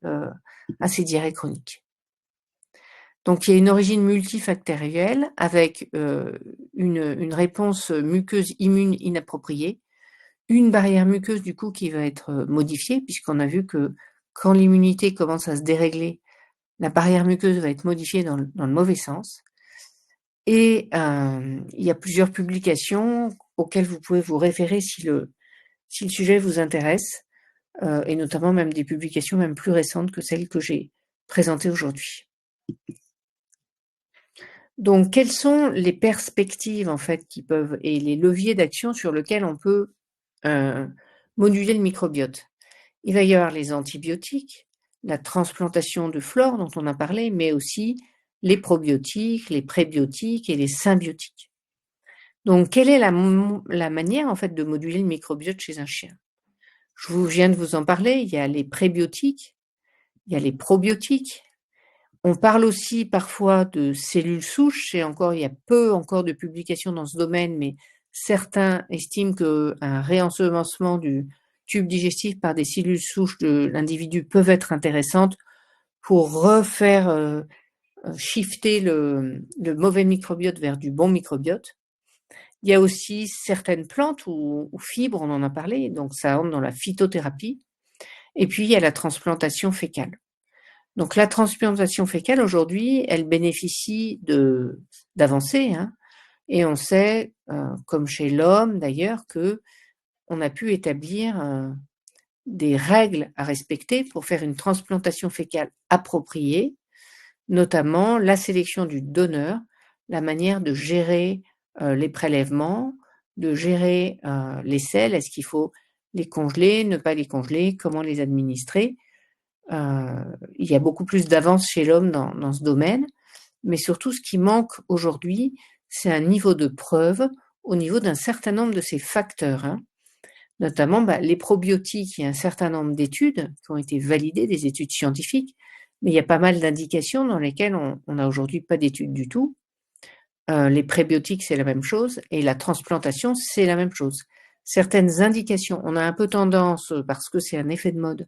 à ces diarrhées chroniques. Donc il y a une origine multifactorielle avec une réponse muqueuse immune inappropriée, une barrière muqueuse du coup qui va être modifiée, puisqu'on a vu que quand l'immunité commence à se dérégler, la barrière muqueuse va être modifiée dans le mauvais sens. Et il y a plusieurs publications auxquelles vous pouvez vous référer si le sujet vous intéresse, et notamment même des publications même plus récentes que celles que j'ai présentées aujourd'hui. Donc, quelles sont les perspectives en fait qui peuvent et les leviers d'action sur lesquels on peut moduler le microbiote? Il va y avoir les antibiotiques, la transplantation de flore dont on a parlé, mais aussi les probiotiques, les prébiotiques et les symbiotiques. Donc, quelle est la manière en fait de moduler le microbiote chez un chien? Je viens de vous en parler, il y a les prébiotiques, il y a les probiotiques. On parle aussi parfois de cellules souches, il y a peu encore de publications dans ce domaine, mais certains estiment qu'un réensemencement du tube digestif par des cellules souches de l'individu peuvent être intéressantes pour refaire shifter le mauvais microbiote vers du bon microbiote. Il y a aussi certaines plantes ou fibres, on en a parlé, donc ça rentre dans la phytothérapie. Et puis il y a la transplantation fécale. Donc la transplantation fécale aujourd'hui, elle bénéficie d'avancées, hein, et on sait, comme chez l'homme d'ailleurs, que on a pu établir des règles à respecter pour faire une transplantation fécale appropriée, notamment la sélection du donneur, la manière de gérer les prélèvements, de gérer les selles, est-ce qu'il faut les congeler, ne pas les congeler, comment les administrer. Il y a beaucoup plus d'avance chez l'homme dans ce domaine, mais surtout ce qui manque aujourd'hui, c'est un niveau de preuve au niveau d'un certain nombre de ces facteurs, hein. Notamment les probiotiques, il y a un certain nombre d'études qui ont été validées, des études scientifiques, mais il y a pas mal d'indications dans lesquelles on n'a aujourd'hui pas d'études du tout. Les prébiotiques, c'est la même chose, et la transplantation, c'est la même chose. Certaines indications, on a un peu tendance, parce que c'est un effet de mode,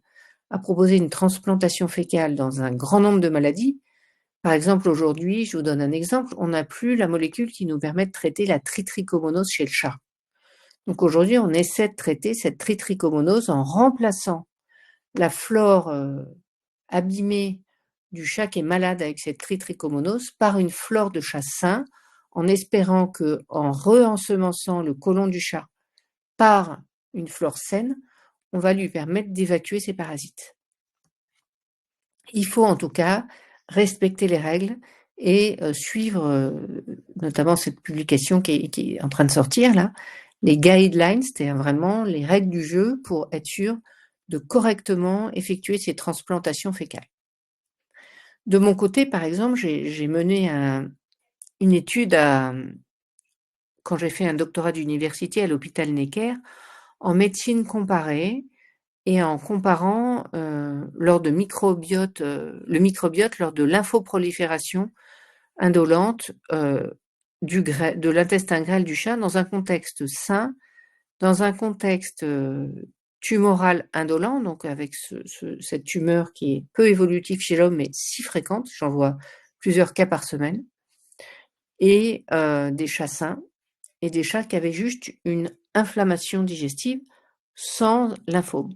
à proposer une transplantation fécale dans un grand nombre de maladies. Par exemple, aujourd'hui, je vous donne un exemple, on n'a plus la molécule qui nous permet de traiter la trichomoniase chez le chat. Donc aujourd'hui, on essaie de traiter cette trichomoniase en remplaçant la flore abîmée du chat qui est malade avec cette trichomoniase par une flore de chat sain, en espérant qu'en re-ensemençant le côlon du chat par une flore saine, on va lui permettre d'évacuer ses parasites. Il faut en tout cas respecter les règles et suivre notamment cette publication qui est en train de sortir là, les guidelines, c'est-à-dire vraiment les règles du jeu pour être sûr de correctement effectuer ces transplantations fécales. De mon côté, par exemple, j'ai mené une étude quand j'ai fait un doctorat d'université à l'hôpital Necker en médecine comparée et en comparant lors de le microbiote lors de lymphoprolifération indolente de l'intestin grêle du chat dans un contexte sain, dans un contexte tumoral indolent, donc avec cette tumeur qui est peu évolutive chez l'homme mais si fréquente, j'en vois plusieurs cas par semaine, et des chats sains et des chats qui avaient juste une inflammation digestive sans lymphome.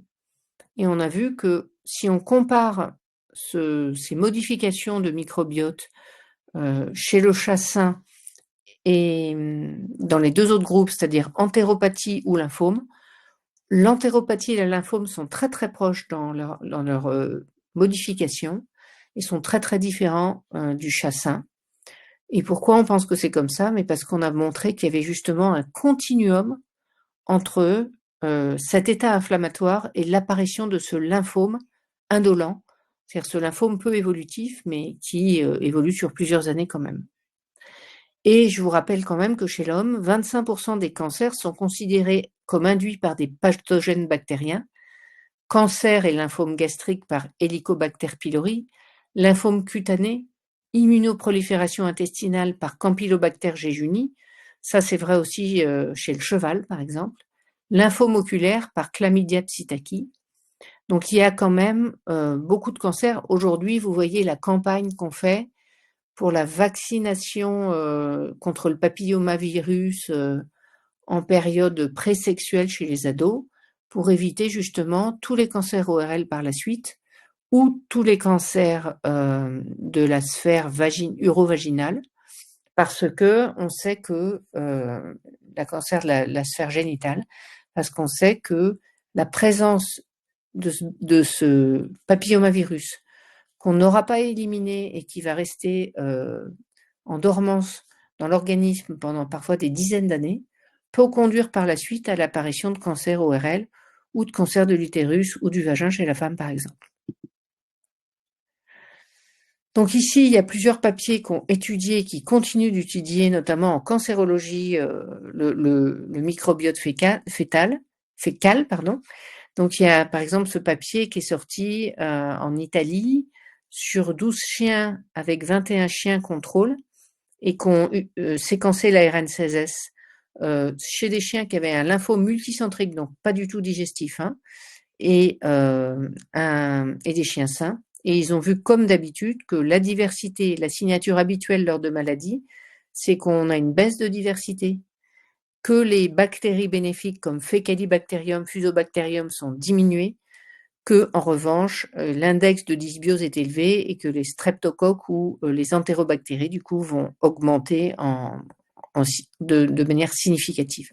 Et on a vu que si on compare ces modifications de microbiote chez le chat sain et dans les deux autres groupes, c'est-à-dire entéropathie ou lymphome, l'entéropathie et le lymphome sont très très proches dans leur modification et sont très très différents du chat sain. Et pourquoi on pense que c'est comme ça? Mais parce qu'on a montré qu'il y avait justement un continuum entre cet état inflammatoire et l'apparition de ce lymphome indolent, c'est-à-dire ce lymphome peu évolutif, mais qui évolue sur plusieurs années quand même. Et je vous rappelle quand même que chez l'homme, 25% des cancers sont considérés comme induits par des pathogènes bactériens, cancer et lymphome gastrique par Helicobacter pylori, lymphome cutané, immunoprolifération intestinale par Campylobacter jejuni, ça c'est vrai aussi chez le cheval par exemple, lymphome oculaire par Chlamydia psittaci. Donc il y a quand même beaucoup de cancers. Aujourd'hui, vous voyez la campagne qu'on fait pour la vaccination contre le papillomavirus en période présexuelle chez les ados, pour éviter justement tous les cancers ORL par la suite ou tous les cancers de la sphère urovaginale, parce que on sait que la cancer de la sphère génitale, parce qu'on sait que la présence de ce papillomavirus qu'on n'aura pas éliminé et qui va rester en dormance dans l'organisme pendant parfois des dizaines d'années, peut conduire par la suite à l'apparition de cancer ORL ou de cancer de l'utérus ou du vagin chez la femme, par exemple. Donc ici, il y a plusieurs papiers qui ont étudié et qui continuent d'étudier, notamment en cancérologie, le microbiote fécal. Donc il y a par exemple ce papier qui est sorti en Italie sur 12 chiens avec 21 chiens contrôle et qui ont séquencé l'ARN16S chez des chiens qui avaient un lymphome multicentrique, donc pas du tout digestif, hein, et des chiens sains. Et ils ont vu, comme d'habitude, que la diversité, la signature habituelle lors de maladies, c'est qu'on a une baisse de diversité, que les bactéries bénéfiques comme Faecalibacterium, Fusobacterium sont diminuées, que, en revanche, l'index de dysbiose est élevé et que les streptocoques ou les entérobactéries, du coup, vont augmenter de manière significative.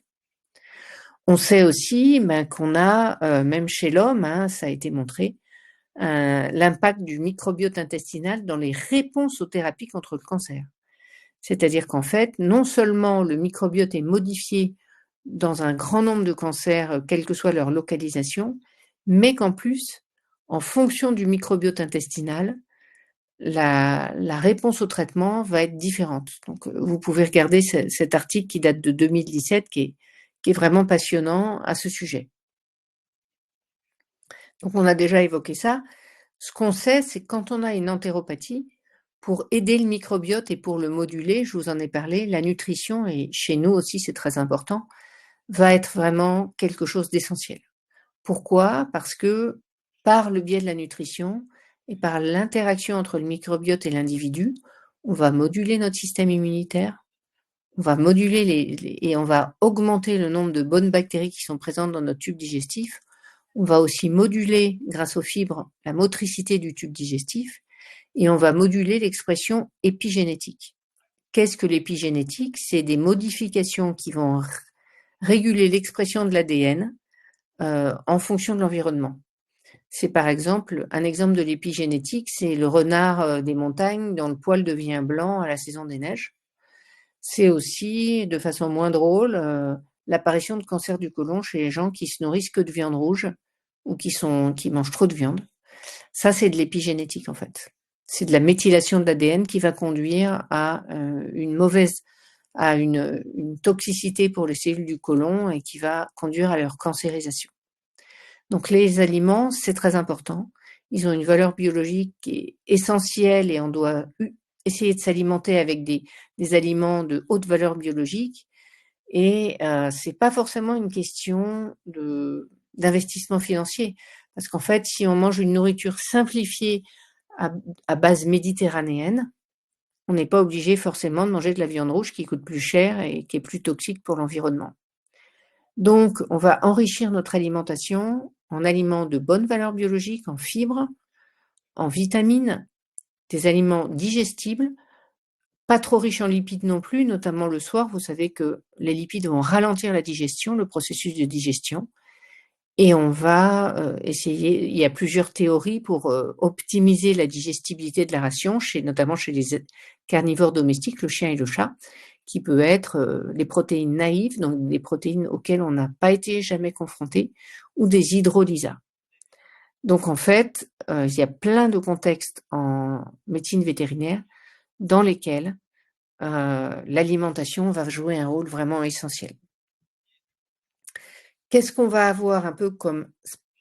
On sait aussi qu'on a, même chez l'homme, hein, ça a été montré, l'impact du microbiote intestinal dans les réponses aux thérapies contre le cancer. C'est-à-dire qu'en fait, non seulement le microbiote est modifié dans un grand nombre de cancers, quelle que soit leur localisation, mais qu'en plus, en fonction du microbiote intestinal, la réponse au traitement va être différente. Donc, vous pouvez regarder cet article qui date de 2017, qui est vraiment passionnant à ce sujet. Donc, on a déjà évoqué ça. Ce qu'on sait, c'est que quand on a une entéropathie, pour aider le microbiote et pour le moduler, je vous en ai parlé, la nutrition, et chez nous aussi c'est très important, va être vraiment quelque chose d'essentiel. Pourquoi ? Parce que par le biais de la nutrition et par l'interaction entre le microbiote et l'individu, on va moduler notre système immunitaire, on va moduler et on va augmenter le nombre de bonnes bactéries qui sont présentes dans notre tube digestif. On va aussi moduler, grâce aux fibres, la motricité du tube digestif et on va moduler l'expression épigénétique. Qu'est-ce que l'épigénétique ? C'est des modifications qui vont réguler l'expression de l'ADN en fonction de l'environnement. C'est par exemple, un exemple de l'épigénétique, c'est le renard des montagnes dont le poil devient blanc à la saison des neiges. C'est aussi, de façon moins drôle, l'apparition de cancer du côlon chez les gens qui se nourrissent que de viande rouge ou qui mangent trop de viande. Ça, c'est de l'épigénétique en fait. C'est de la méthylation de l'ADN qui va conduire à une toxicité pour les cellules du côlon et qui va conduire à leur cancérisation. Donc les aliments, c'est très important. Ils ont une valeur biologique qui est essentielle et on doit essayer de s'alimenter avec des aliments de haute valeur biologique. Et c'est pas forcément une question d'investissement financier. Parce qu'en fait, si on mange une nourriture simplifiée à base méditerranéenne, on n'est pas obligé forcément de manger de la viande rouge qui coûte plus cher et qui est plus toxique pour l'environnement. Donc, on va enrichir notre alimentation en aliments de bonne valeur biologique, en fibres, en vitamines, des aliments digestibles, pas trop riches en lipides non plus, notamment le soir. Vous savez que les lipides vont ralentir la digestion, le processus de digestion. Et on va essayer, il y a plusieurs théories pour optimiser la digestibilité de la ration, notamment chez les carnivores domestiques, le chien et le chat, qui peut être les protéines naïves, donc des protéines auxquelles on n'a pas été jamais confronté, ou des hydrolysats. Donc en fait, il y a plein de contextes en médecine vétérinaire dans lesquels l'alimentation va jouer un rôle vraiment essentiel. Qu'est-ce qu'on va avoir un peu comme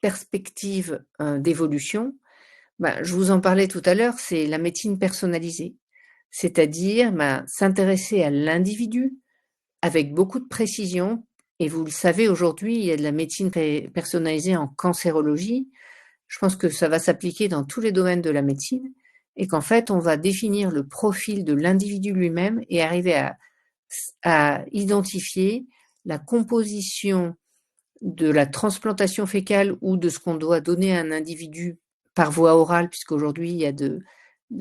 perspective d'évolution? Je vous en parlais tout à l'heure, c'est la médecine personnalisée. C'est-à-dire s'intéresser à l'individu avec beaucoup de précision. Et vous le savez, aujourd'hui, il y a de la médecine personnalisée en cancérologie. Je pense que ça va s'appliquer dans tous les domaines de la médecine et qu'en fait, on va définir le profil de l'individu lui-même et arriver à identifier la composition de la transplantation fécale ou de ce qu'on doit donner à un individu par voie orale, puisqu'aujourd'hui, il y a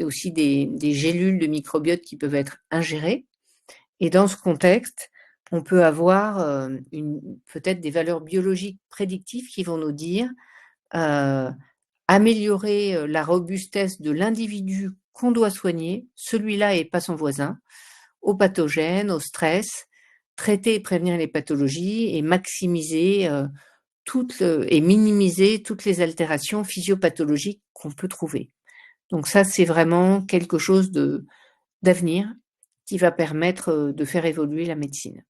aussi des gélules de microbiote qui peuvent être ingérées. Et dans ce contexte, on peut avoir peut-être des valeurs biologiques prédictives qui vont nous dire améliorer la robustesse de l'individu qu'on doit soigner, celui-là et pas son voisin, aux pathogènes, au stress, traiter et prévenir les pathologies et maximiser et minimiser toutes les altérations physiopathologiques qu'on peut trouver. Donc ça, c'est vraiment quelque chose d'avenir qui va permettre de faire évoluer la médecine.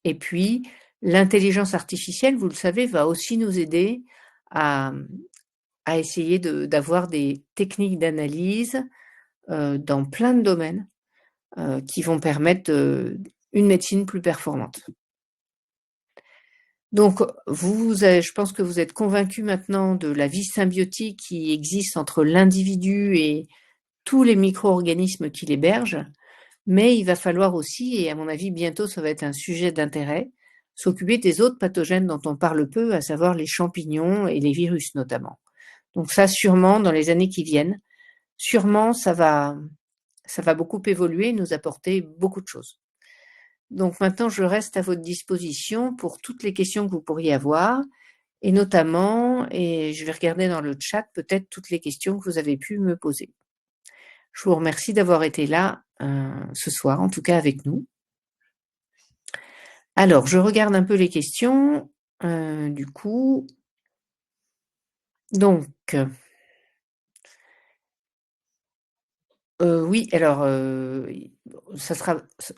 Et puis, l'intelligence artificielle, vous le savez, va aussi nous aider à essayer d'avoir des techniques d'analyse dans plein de domaines qui vont permettre une médecine plus performante. Donc, je pense que vous êtes convaincus maintenant de la vie symbiotique qui existe entre l'individu et tous les micro-organismes qui l'hébergent, mais il va falloir aussi, et à mon avis bientôt ça va être un sujet d'intérêt, s'occuper des autres pathogènes dont on parle peu, à savoir les champignons et les virus notamment. Donc ça, sûrement, dans les années qui viennent, sûrement ça va beaucoup évoluer et nous apporter beaucoup de choses. Donc maintenant, je reste à votre disposition pour toutes les questions que vous pourriez avoir, et notamment, et je vais regarder dans le chat peut-être toutes les questions que vous avez pu me poser. Je vous remercie d'avoir été là ce soir, en tout cas avec nous. Alors, je regarde un peu les questions, du coup. Donc, oui, alors,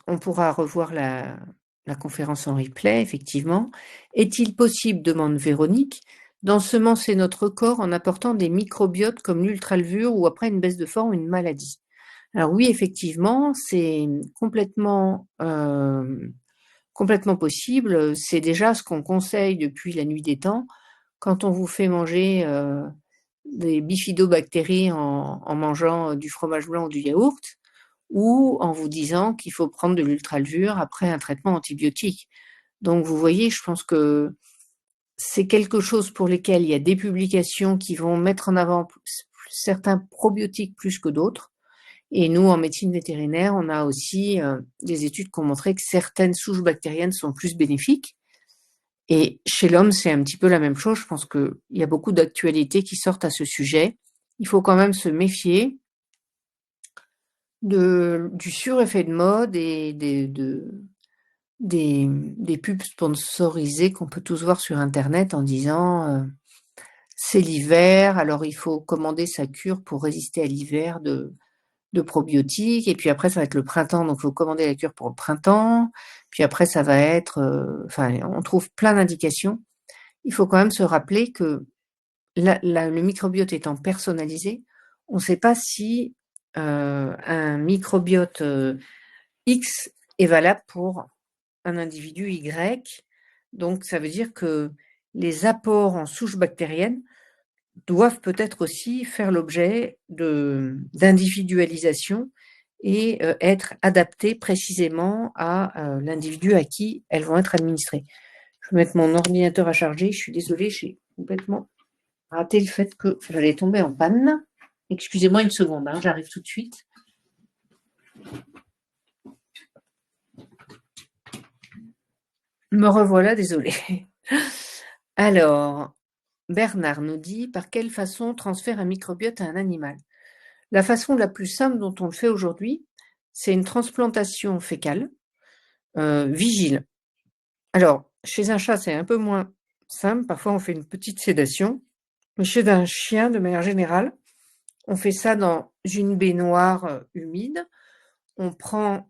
on pourra revoir la conférence en replay, effectivement. Est-il possible, demande Véronique, d'ensemencer notre corps en apportant des microbiotes comme l'ultralevure ou après une baisse de forme ou une maladie? Alors oui, effectivement, c'est complètement possible. C'est déjà ce qu'on conseille depuis la nuit des temps. Quand on vous fait manger des bifidobactéries en mangeant du fromage blanc ou du yaourt, ou en vous disant qu'il faut prendre de l'ultralevure après un traitement antibiotique. Donc vous voyez, je pense que c'est quelque chose pour lesquels il y a des publications qui vont mettre en avant certains probiotiques plus que d'autres. Et nous, en médecine vétérinaire, on a aussi des études qui ont montré que certaines souches bactériennes sont plus bénéfiques. Et chez l'homme, c'est un petit peu la même chose. Je pense qu'il y a beaucoup d'actualités qui sortent à ce sujet. Il faut quand même se méfier du sureffet de mode et des pubs sponsorisées qu'on peut tous voir sur Internet en disant c'est l'hiver, alors il faut commander sa cure pour résister à l'hiver de probiotiques, et puis après ça va être le printemps, donc il faut commander la cure pour le printemps, puis après ça va être... on trouve plein d'indications. Il faut quand même se rappeler que le microbiote étant personnalisé, on ne sait pas si un microbiote X est valable pour un individu Y. Donc ça veut dire que les apports en souche bactérienne doivent peut-être aussi faire l'objet d'individualisation et être adaptés précisément à l'individu à qui elles vont être administrées. Je vais mettre mon ordinateur à charger. Je suis désolée, j'ai complètement raté le fait que j'allais tomber en panne. Excusez-moi une seconde, j'arrive tout de suite. Me revoilà, désolée. Alors, Bernard nous dit, par quelle façon transfère un microbiote à un animal? La façon la plus simple dont on le fait aujourd'hui, c'est une transplantation fécale vigile. Alors, chez un chat, c'est un peu moins simple. Parfois, on fait une petite sédation. Mais chez un chien, de manière générale, on fait ça dans une baignoire humide. On prend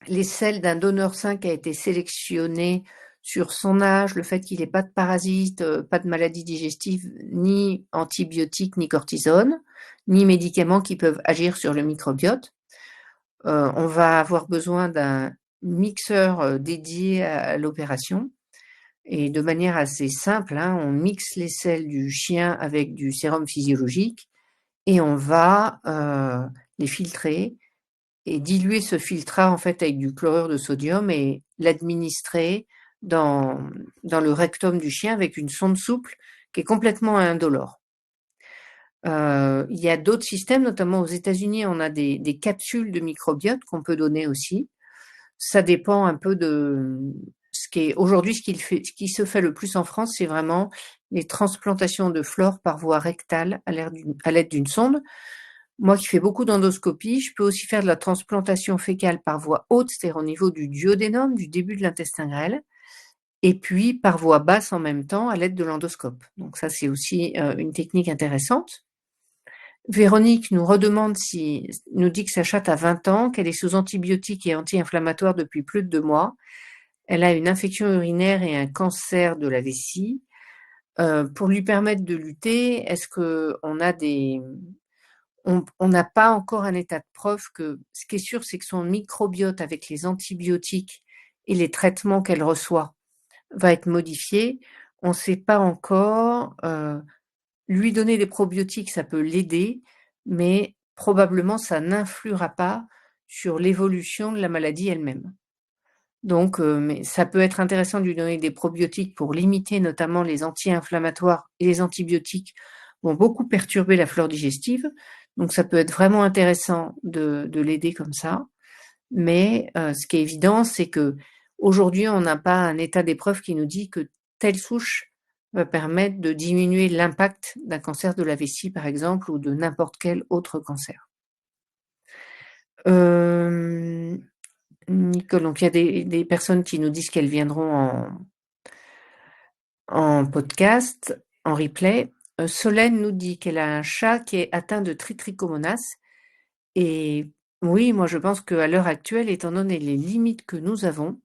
les selles d'un donneur sain qui a été sélectionné sur son âge, le fait qu'il ait pas de parasites, pas de maladies digestives, ni antibiotiques, ni cortisone, ni médicaments qui peuvent agir sur le microbiote. On va avoir besoin d'un mixeur, dédié à l'opération et de manière assez simple, hein, on mixe les selles du chien avec du sérum physiologique et on va, les filtrer et diluer ce filtrat, en fait, avec du chlorure de sodium et l'administrer dans le rectum du chien avec une sonde souple qui est complètement indolore. Il y a d'autres systèmes, notamment aux États-Unis, on a des capsules de microbiote qu'on peut donner aussi. Ça dépend un peu de ce qui est aujourd'hui, ce qui se fait le plus en France, c'est vraiment les transplantations de flore par voie rectale à l'aide d'une sonde. Moi qui fais beaucoup d'endoscopie, je peux aussi faire de la transplantation fécale par voie haute, c'est-à-dire au niveau du duodénum, du début de l'intestin grêle, et puis par voie basse en même temps à l'aide de l'endoscope. Donc ça, c'est aussi une technique intéressante. Véronique nous dit que sa chatte a 20 ans, qu'elle est sous antibiotiques et anti-inflammatoires depuis plus de 2 mois. Elle a une infection urinaire et un cancer de la vessie. Pour lui permettre de lutter, est-ce qu'on a on n'a pas encore un état de preuve que ce qui est sûr, c'est que son microbiote avec les antibiotiques et les traitements qu'elle reçoit va être modifié. On ne sait pas encore, lui donner des probiotiques, ça peut l'aider, mais probablement ça n'influera pas sur l'évolution de la maladie elle-même. Donc, mais ça peut être intéressant de lui donner des probiotiques pour limiter notamment les anti-inflammatoires et les antibiotiques vont beaucoup perturber la flore digestive. Donc ça peut être vraiment intéressant de l'aider comme ça. Mais, ce qui est évident, c'est qu'aujourd'hui, on n'a pas un état d'épreuve qui nous dit que telle souche va permettre de diminuer l'impact d'un cancer de la vessie, par exemple, ou de n'importe quel autre cancer. Nicole, donc il y a des personnes qui nous disent qu'elles viendront en podcast, en replay. Solène nous dit qu'elle a un chat qui est atteint de trichomonas et oui, moi je pense qu'à l'heure actuelle, étant donné les limites que nous avons,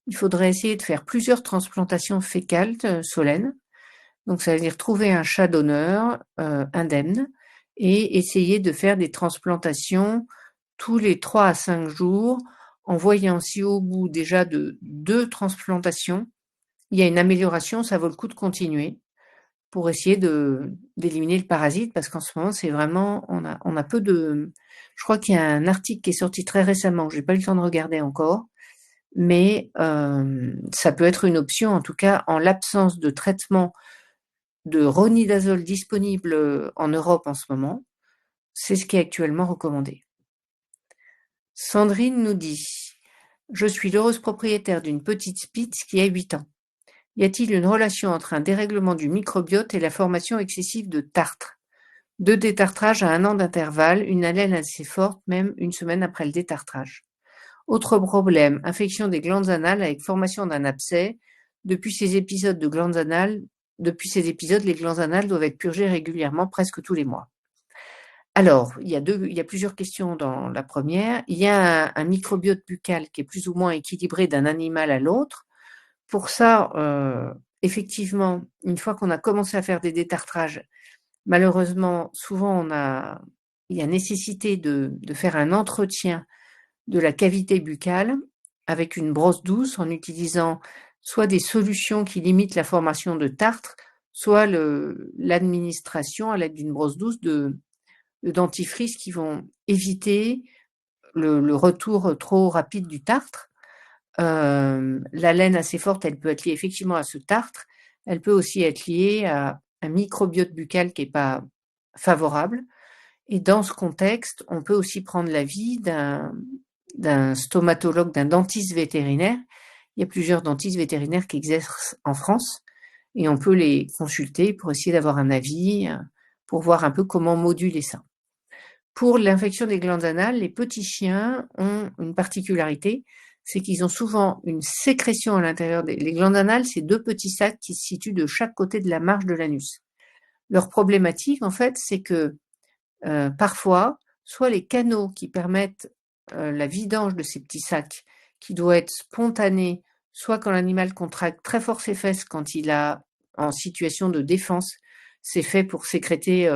il faudrait essayer de faire plusieurs transplantations fécales, Solène. Donc ça veut dire trouver un chat donneur, indemne et essayer de faire des transplantations tous les 3 à 5 jours, en voyant si au bout déjà de 2 transplantations, il y a une amélioration, ça vaut le coup de continuer pour essayer d'éliminer le parasite parce qu'en ce moment, c'est vraiment on a peu de je crois qu'il y a un article qui est sorti très récemment, j'ai pas eu le temps de regarder encore, mais ça peut être une option, en tout cas, en l'absence de traitement de ronidazole disponible, en Europe en ce moment, c'est ce qui est actuellement recommandé. Sandrine nous dit: «Je suis l'heureuse propriétaire d'une petite Spitz qui a 8 ans. Y a-t-il une relation entre un dérèglement du microbiote et la formation excessive de tartre? 2 détartrages à 1 an d'intervalle, une haleine assez forte, même 1 semaine après le détartrage. Autre problème, infection des glandes anales avec formation d'un abcès. Depuis ces épisodes, les glandes anales doivent être purgées régulièrement, presque tous les mois.» Alors, il y a plusieurs questions dans la première. Il y a un microbiote buccal qui est plus ou moins équilibré d'un animal à l'autre. Pour ça, effectivement, une fois qu'on a commencé à faire des détartrages, malheureusement, souvent il y a nécessité de faire un entretien de la cavité buccale avec une brosse douce en utilisant soit des solutions qui limitent la formation de tartre, soit l'administration à l'aide d'une brosse douce de dentifrice qui vont éviter le retour trop rapide du tartre. La laine assez forte, elle peut être liée effectivement à ce tartre. Elle peut aussi être liée à un microbiote buccal qui est pas favorable et dans ce contexte, on peut aussi prendre l'avis d'un stomatologue, d'un dentiste vétérinaire. Il y a plusieurs dentistes vétérinaires qui exercent en France et on peut les consulter pour essayer d'avoir un avis, pour voir un peu comment moduler ça. Pour l'infection des glandes anales, les petits chiens ont une particularité, c'est qu'ils ont souvent une sécrétion à l'intérieur les glandes anales, c'est 2 petits sacs qui se situent de chaque côté de la marge de l'anus. Leur problématique, en fait, c'est que, parfois, soit les canaux qui permettent, la vidange de ces petits sacs, qui doit être spontané, soit quand l'animal contracte très fort ses fesses quand il est en situation de défense. C'est fait pour sécréter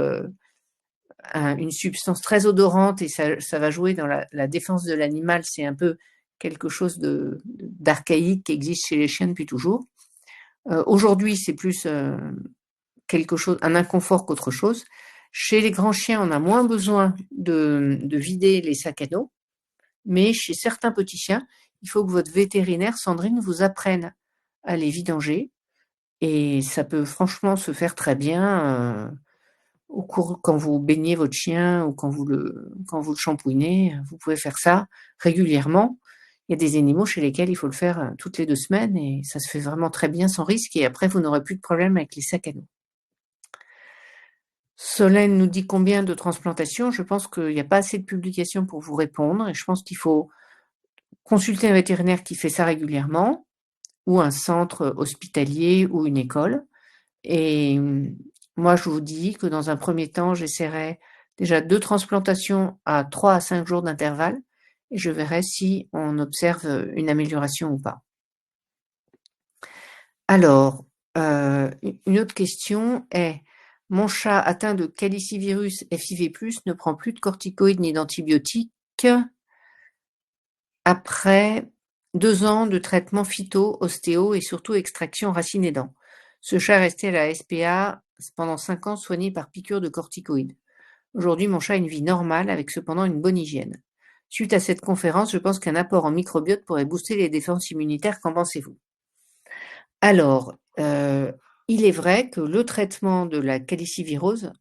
une substance très odorante et ça va jouer dans la défense de l'animal. C'est un peu quelque chose d'archaïque qui existe chez les chiens depuis toujours. Aujourd'hui, c'est plus quelque chose, un inconfort qu'autre chose. Chez les grands chiens, on a moins besoin de vider les sacs à dos, mais chez certains petits chiens, il faut que votre vétérinaire, Sandrine, vous apprenne à les vidanger. Et ça peut franchement se faire très bien quand vous baignez votre chien ou quand vous le shampouinez. Vous pouvez faire ça régulièrement. Il y a des animaux chez lesquels il faut le faire toutes les 2 semaines et ça se fait vraiment très bien sans risque. Et après, vous n'aurez plus de problème avec les sacs à dos. Solène nous dit combien de transplantations. Je pense qu'il n'y a pas assez de publications pour vous répondre et je pense qu'il faut consulter un vétérinaire qui fait ça régulièrement ou un centre hospitalier ou une école. Et moi, je vous dis que dans un premier temps, j'essaierai déjà 2 transplantations à 3 à 5 jours d'intervalle et je verrai si on observe une amélioration ou pas. Alors, une autre question est: mon chat atteint de calicivirus FIV+, ne prend plus de corticoïdes ni d'antibiotiques après 2 ans de traitement phyto, ostéo et surtout extraction racines et dents. Ce chat est resté à la SPA pendant 5 ans soigné par piqûre de corticoïdes. Aujourd'hui, mon chat a une vie normale avec cependant une bonne hygiène. Suite à cette conférence, je pense qu'un apport en microbiote pourrait booster les défenses immunitaires. Qu'en pensez-vous? Alors, il est vrai que le traitement de la calicivirose,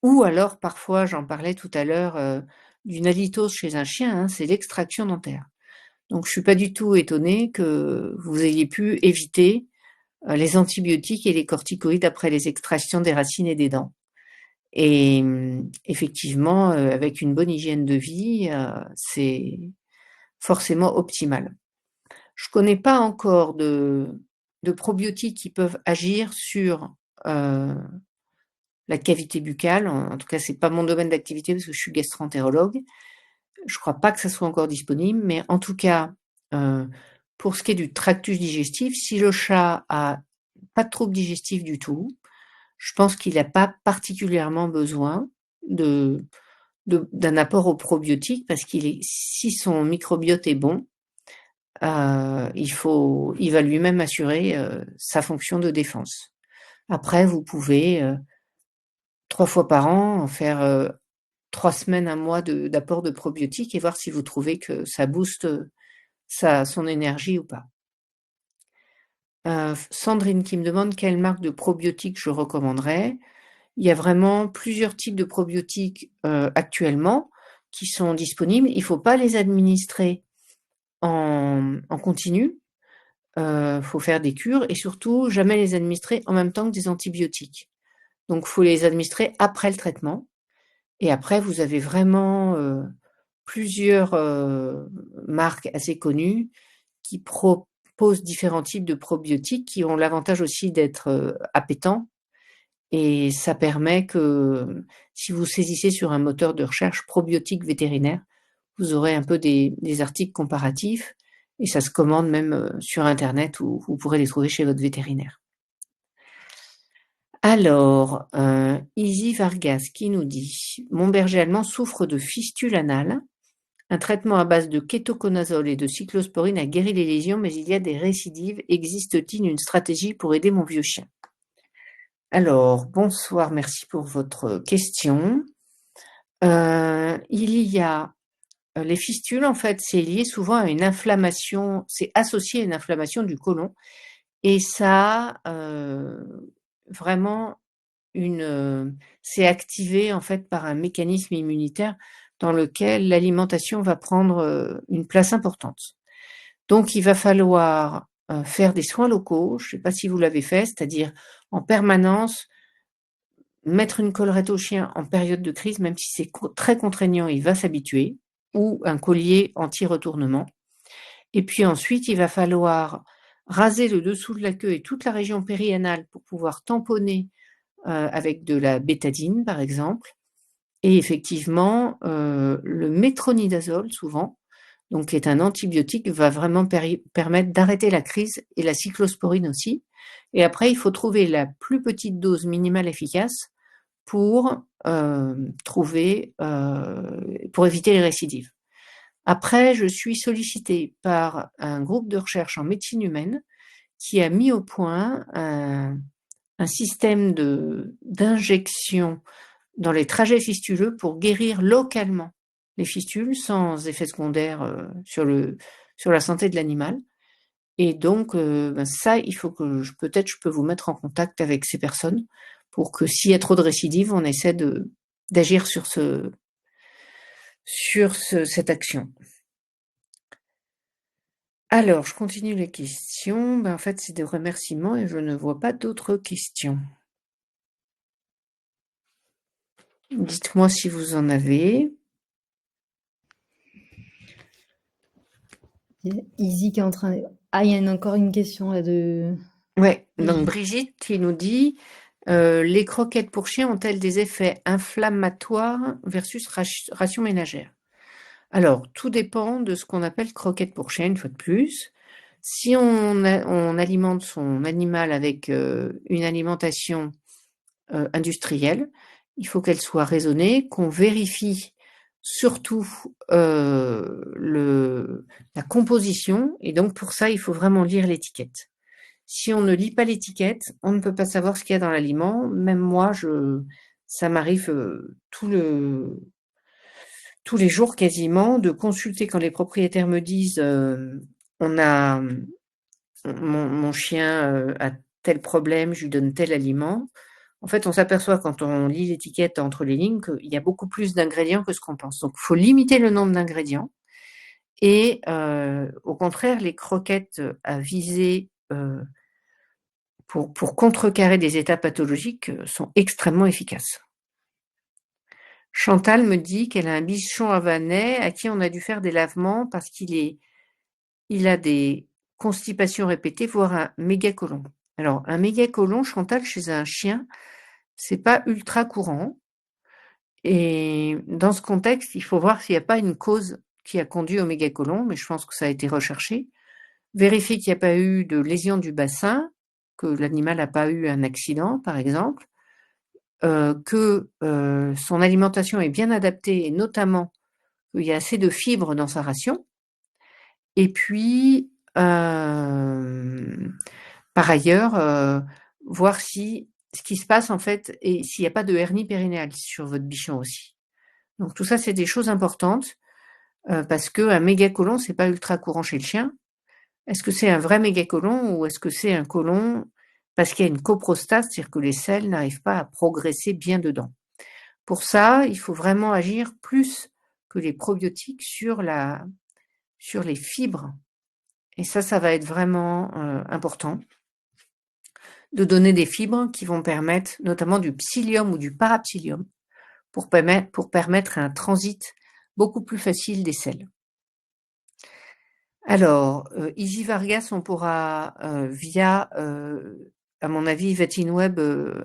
ou alors parfois, j'en parlais tout à l'heure, d'une halitose chez un chien, hein, c'est l'extraction dentaire. Donc je ne suis pas du tout étonnée que vous ayez pu éviter les antibiotiques et les corticoïdes après les extractions des racines et des dents. Et effectivement, avec une bonne hygiène de vie, c'est forcément optimal. Je ne connais pas encore de probiotiques qui peuvent agir sur la cavité buccale. En tout cas, c'est pas mon domaine d'activité parce que je suis gastro-entérologue. Je crois pas que ça soit encore disponible, mais en tout cas, pour ce qui est du tractus digestif, si le chat a pas de trouble digestif du tout, je pense qu'il n'a pas particulièrement besoin d'un apport aux probiotiques parce si son microbiote est bon, il va lui-même assurer sa fonction de défense. Après, vous pouvez 3 fois par an faire 3 semaines, 1 mois d'apport de probiotiques et voir si vous trouvez que ça booste son énergie ou pas. Sandrine qui me demande quelle marque de probiotiques je recommanderais. Il y a vraiment plusieurs types de probiotiques actuellement qui sont disponibles. Il ne faut pas les administrer en continu. Faut faire des cures et surtout jamais les administrer en même temps que des antibiotiques. Donc, faut les administrer après le traitement. Et après, vous avez vraiment plusieurs marques assez connues qui proposent différents types de probiotiques qui ont l'avantage aussi d'être appétants. Et ça permet que si vous saisissez sur un moteur de recherche probiotiques vétérinaires, vous aurez un peu des articles comparatifs et ça se commande même sur internet où vous pourrez les trouver chez votre vétérinaire. Alors, Easy Vargas qui nous dit: mon berger allemand souffre de fistule anale. Un traitement à base de kétoconazole et de cyclosporine a guéri les lésions, mais il y a des récidives. Existe-t-il une stratégie pour aider mon vieux chien? Alors, bonsoir, merci pour votre question. Il y a les fistules, en fait, c'est lié souvent à une inflammation, c'est associé à une inflammation du côlon et ça a vraiment c'est activé, en fait, par un mécanisme immunitaire dans lequel l'alimentation va prendre une place importante. Donc il va falloir faire des soins locaux, je ne sais pas si vous l'avez fait, c'est-à-dire en permanence mettre une collerette au chien en période de crise, même si c'est très contraignant, il va s'habituer, ou un collier anti-retournement. Et puis ensuite, il va falloir raser le dessous de la queue et toute la région périanale pour pouvoir tamponner avec de la bétadine, par exemple. Et effectivement, le métronidazole, souvent, donc qui est un antibiotique, va vraiment permettre d'arrêter la crise et la cyclosporine aussi. Et après, il faut trouver la plus petite dose minimale efficace pour pour éviter les récidives. Après, je suis sollicitée par un groupe de recherche en médecine humaine qui a mis au point un système d'injection dans les trajets fistuleux pour guérir localement les fistules sans effet secondaire sur la santé de l'animal. Et donc, ça, il faut que peut-être je peux vous mettre en contact avec ces personnes pour que s'il y a trop de récidives, on essaie d'agir sur cette action. Alors, je continue les questions. En fait, c'est des remerciements et je ne vois pas d'autres questions. Dites-moi si vous en avez. Izzy qui est en train de... Ah, il y a encore une question là de... Ouais, donc Brigitte qui nous dit les croquettes pour chiens ont-elles des effets inflammatoires versus ration ménagère? Alors, tout dépend de ce qu'on appelle croquettes pour chien, une fois de plus. Si on alimente son animal avec une alimentation industrielle, il faut qu'elle soit raisonnée, qu'on vérifie surtout la composition, et donc pour ça, il faut vraiment lire l'étiquette. Si on ne lit pas l'étiquette, on ne peut pas savoir ce qu'il y a dans l'aliment. Même moi, ça m'arrive tous les jours quasiment de consulter quand les propriétaires me disent mon chien a tel problème, je lui donne tel aliment. En fait, on s'aperçoit quand on lit l'étiquette entre les lignes qu'il y a beaucoup plus d'ingrédients que ce qu'on pense. Donc, il faut limiter le nombre d'ingrédients. Et au contraire, les croquettes à viser pour contrecarrer des états pathologiques sont extrêmement efficaces. Chantal me dit qu'elle a un bichon havanais à qui on a dû faire des lavements parce qu'il a des constipations répétées, voire un mégacolon. Alors, un mégacolon, Chantal, chez un chien, c'est pas ultra courant. Et dans ce contexte, il faut voir s'il n'y a pas une cause qui a conduit au mégacolon, mais je pense que ça a été recherché. Vérifier qu'il n'y a pas eu de lésion du bassin, que l'animal n'a pas eu un accident, par exemple, que son alimentation est bien adaptée et notamment qu'il y a assez de fibres dans sa ration. Et puis, par ailleurs, voir ce qui se passe en fait et s'il n'y a pas de hernie périnéale sur votre bichon aussi. Donc tout ça, c'est des choses importantes parce qu'un mégacolon, c'est pas ultra courant chez le chien. Est-ce que c'est un vrai mégacolon ou est-ce que c'est un colon parce qu'il y a une coprostase, c'est-à-dire que les selles n'arrivent pas à progresser bien dedans? Pour ça, il faut vraiment agir plus que les probiotiques sur les fibres. Et ça va être vraiment important de donner des fibres qui vont permettre, notamment du psyllium ou du parapsyllium, pour permettre un transit beaucoup plus facile des selles. Alors, Izzy Vargas, on pourra via, à mon avis, VetinWeb,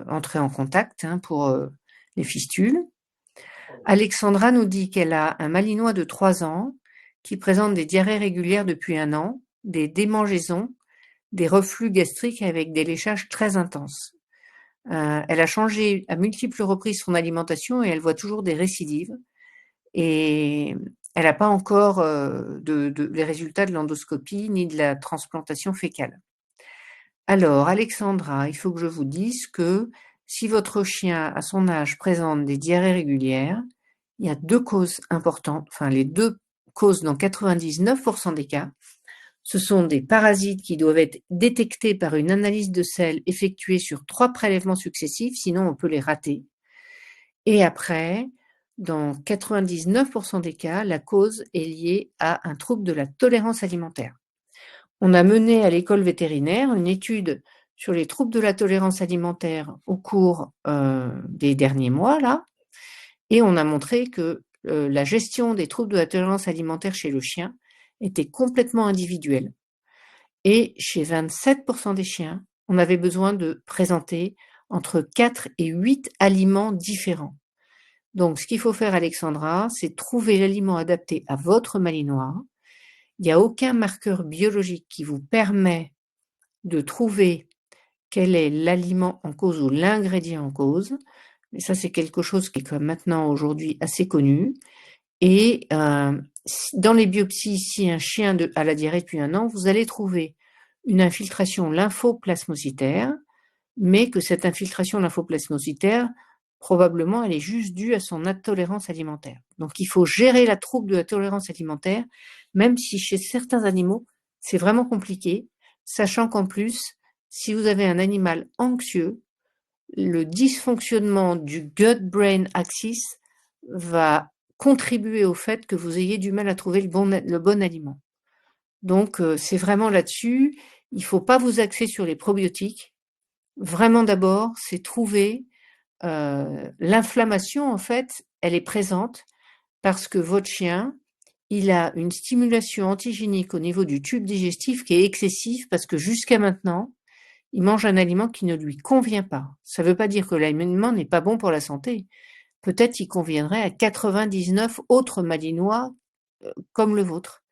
entrer en contact pour les fistules. Alexandra nous dit qu'elle a un malinois de 3 ans qui présente des diarrhées régulières depuis 1 an, des démangeaisons, des reflux gastriques avec des léchages très intenses. Elle a changé à multiples reprises son alimentation et elle voit toujours des récidives. Et elle n'a pas encore les résultats de l'endoscopie ni de la transplantation fécale. Alors, Alexandra, il faut que je vous dise que si votre chien, à son âge, présente des diarrhées régulières, il y a 2 causes importantes, enfin les 2 causes dans 99% des cas. Ce sont des parasites qui doivent être détectés par une analyse de selles effectuée sur 3 prélèvements successifs, sinon on peut les rater. Et après, dans 99% des cas, la cause est liée à un trouble de la tolérance alimentaire. On a mené à l'école vétérinaire une étude sur les troubles de la tolérance alimentaire au cours des derniers mois, là, et on a montré que la gestion des troubles de la tolérance alimentaire chez le chien était complètement individuelle. Et chez 27% des chiens, on avait besoin de présenter entre 4 et 8 aliments différents. Donc, ce qu'il faut faire, Alexandra, c'est trouver l'aliment adapté à votre malinois il n'y a aucun marqueur biologique qui vous permet de trouver quel est l'aliment en cause ou l'ingrédient en cause. Mais ça, c'est quelque chose qui est comme maintenant aujourd'hui assez connu. Et dans les biopsies, si un chien a la diarrhée depuis 1 an, vous allez trouver une infiltration lymphoplasmocytaire, mais que cette infiltration lymphoplasmocytaire, probablement, elle est juste due à son intolérance alimentaire. Donc il faut gérer la trouble de la tolérance alimentaire, même si chez certains animaux, c'est vraiment compliqué, sachant qu'en plus, si vous avez un animal anxieux, le dysfonctionnement du gut-brain axis va contribuer au fait que vous ayez du mal à trouver le bon aliment. Donc c'est vraiment là-dessus, il ne faut pas vous axer sur les probiotiques. Vraiment d'abord, c'est trouver, l'inflammation en fait, elle est présente parce que votre chien, il a une stimulation antigénique au niveau du tube digestif qui est excessive parce que jusqu'à maintenant, il mange un aliment qui ne lui convient pas. Ça ne veut pas dire que l'aliment n'est pas bon pour la santé. Peut-être qu'il conviendrait à 99 autres malinois, comme le vôtre.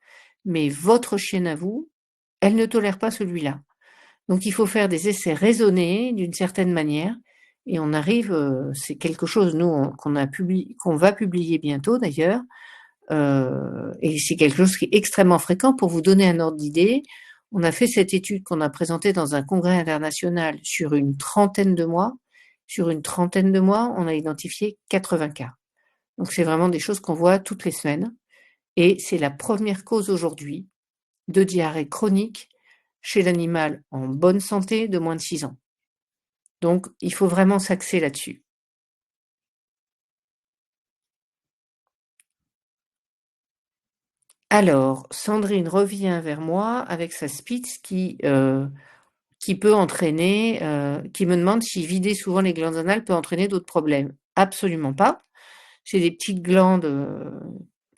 Mais votre chienne à vous, elle ne tolère pas celui-là. Donc il faut faire des essais raisonnés d'une certaine manière et on arrive, c'est quelque chose nous qu'on va publier bientôt d'ailleurs, et c'est quelque chose qui est extrêmement fréquent. Pour vous donner un ordre d'idée, on a fait cette étude qu'on a présentée dans un congrès international sur une trentaine de mois. Sur une trentaine de mois, on a identifié 80 cas. Donc c'est vraiment des choses qu'on voit toutes les semaines et c'est la première cause aujourd'hui de diarrhée chronique chez l'animal en bonne santé de moins de 6 ans. Donc il faut vraiment s'axer là-dessus. Alors, Sandrine revient vers moi avec sa Spitz qui peut entraîner, qui me demande si vider souvent les glandes anales peut entraîner d'autres problèmes. Absolument pas. C'est des petites glandes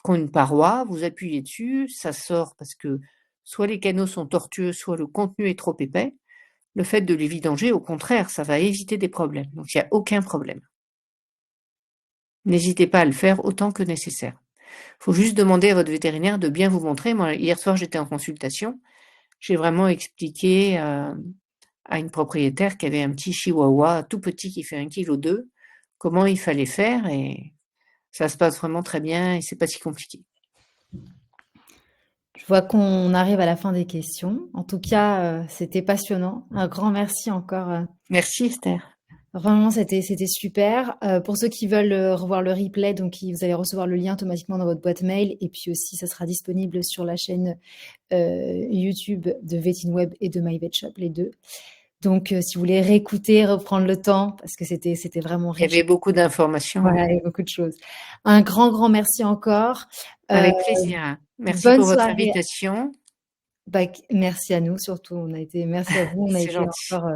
qui ont une paroi, vous appuyez dessus, ça sort parce que soit les canaux sont tortueux, soit le contenu est trop épais. Le fait de les vidanger, au contraire, ça va éviter des problèmes. Donc il n'y a aucun problème. N'hésitez pas à le faire autant que nécessaire. Il faut juste demander à votre vétérinaire de bien vous montrer. Moi, hier soir, j'étais en consultation. J'ai vraiment expliqué à une propriétaire qui avait un petit chihuahua tout petit qui fait 1,2 kg, comment il fallait faire et ça se passe vraiment très bien et c'est pas si compliqué. Je vois qu'on arrive à la fin des questions. En tout cas, c'était passionnant. Un grand merci encore. Merci Esther. Vraiment, c'était super. Pour ceux qui veulent revoir le replay, donc vous allez recevoir le lien automatiquement dans votre boîte mail et puis aussi ça sera disponible sur la chaîne YouTube de VetinWeb et de MyVetShop, les deux. Donc si vous voulez réécouter, reprendre le temps parce que c'était vraiment Il y riche. avait beaucoup d'informations. Voilà, il y a beaucoup de choses. Un grand merci encore. Avec plaisir. Merci Bonne pour votre soirée. invitation. Merci à nous surtout. Merci à vous. On a C'est été gentil. encore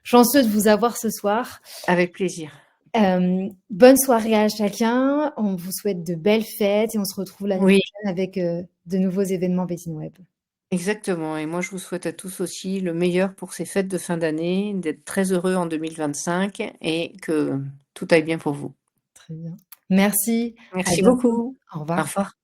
chanceux de vous avoir ce soir. Avec plaisir. Bonne soirée à chacun. On vous souhaite de belles fêtes et on se retrouve l'année prochaine avec de nouveaux événements VetinWeb. Exactement. Et moi, je vous souhaite à tous aussi le meilleur pour ces fêtes de fin d'année, d'être très heureux en 2025 et que tout aille bien pour vous. Très bien. Merci. À Merci bientôt. beaucoup. Au Au revoir. revoir.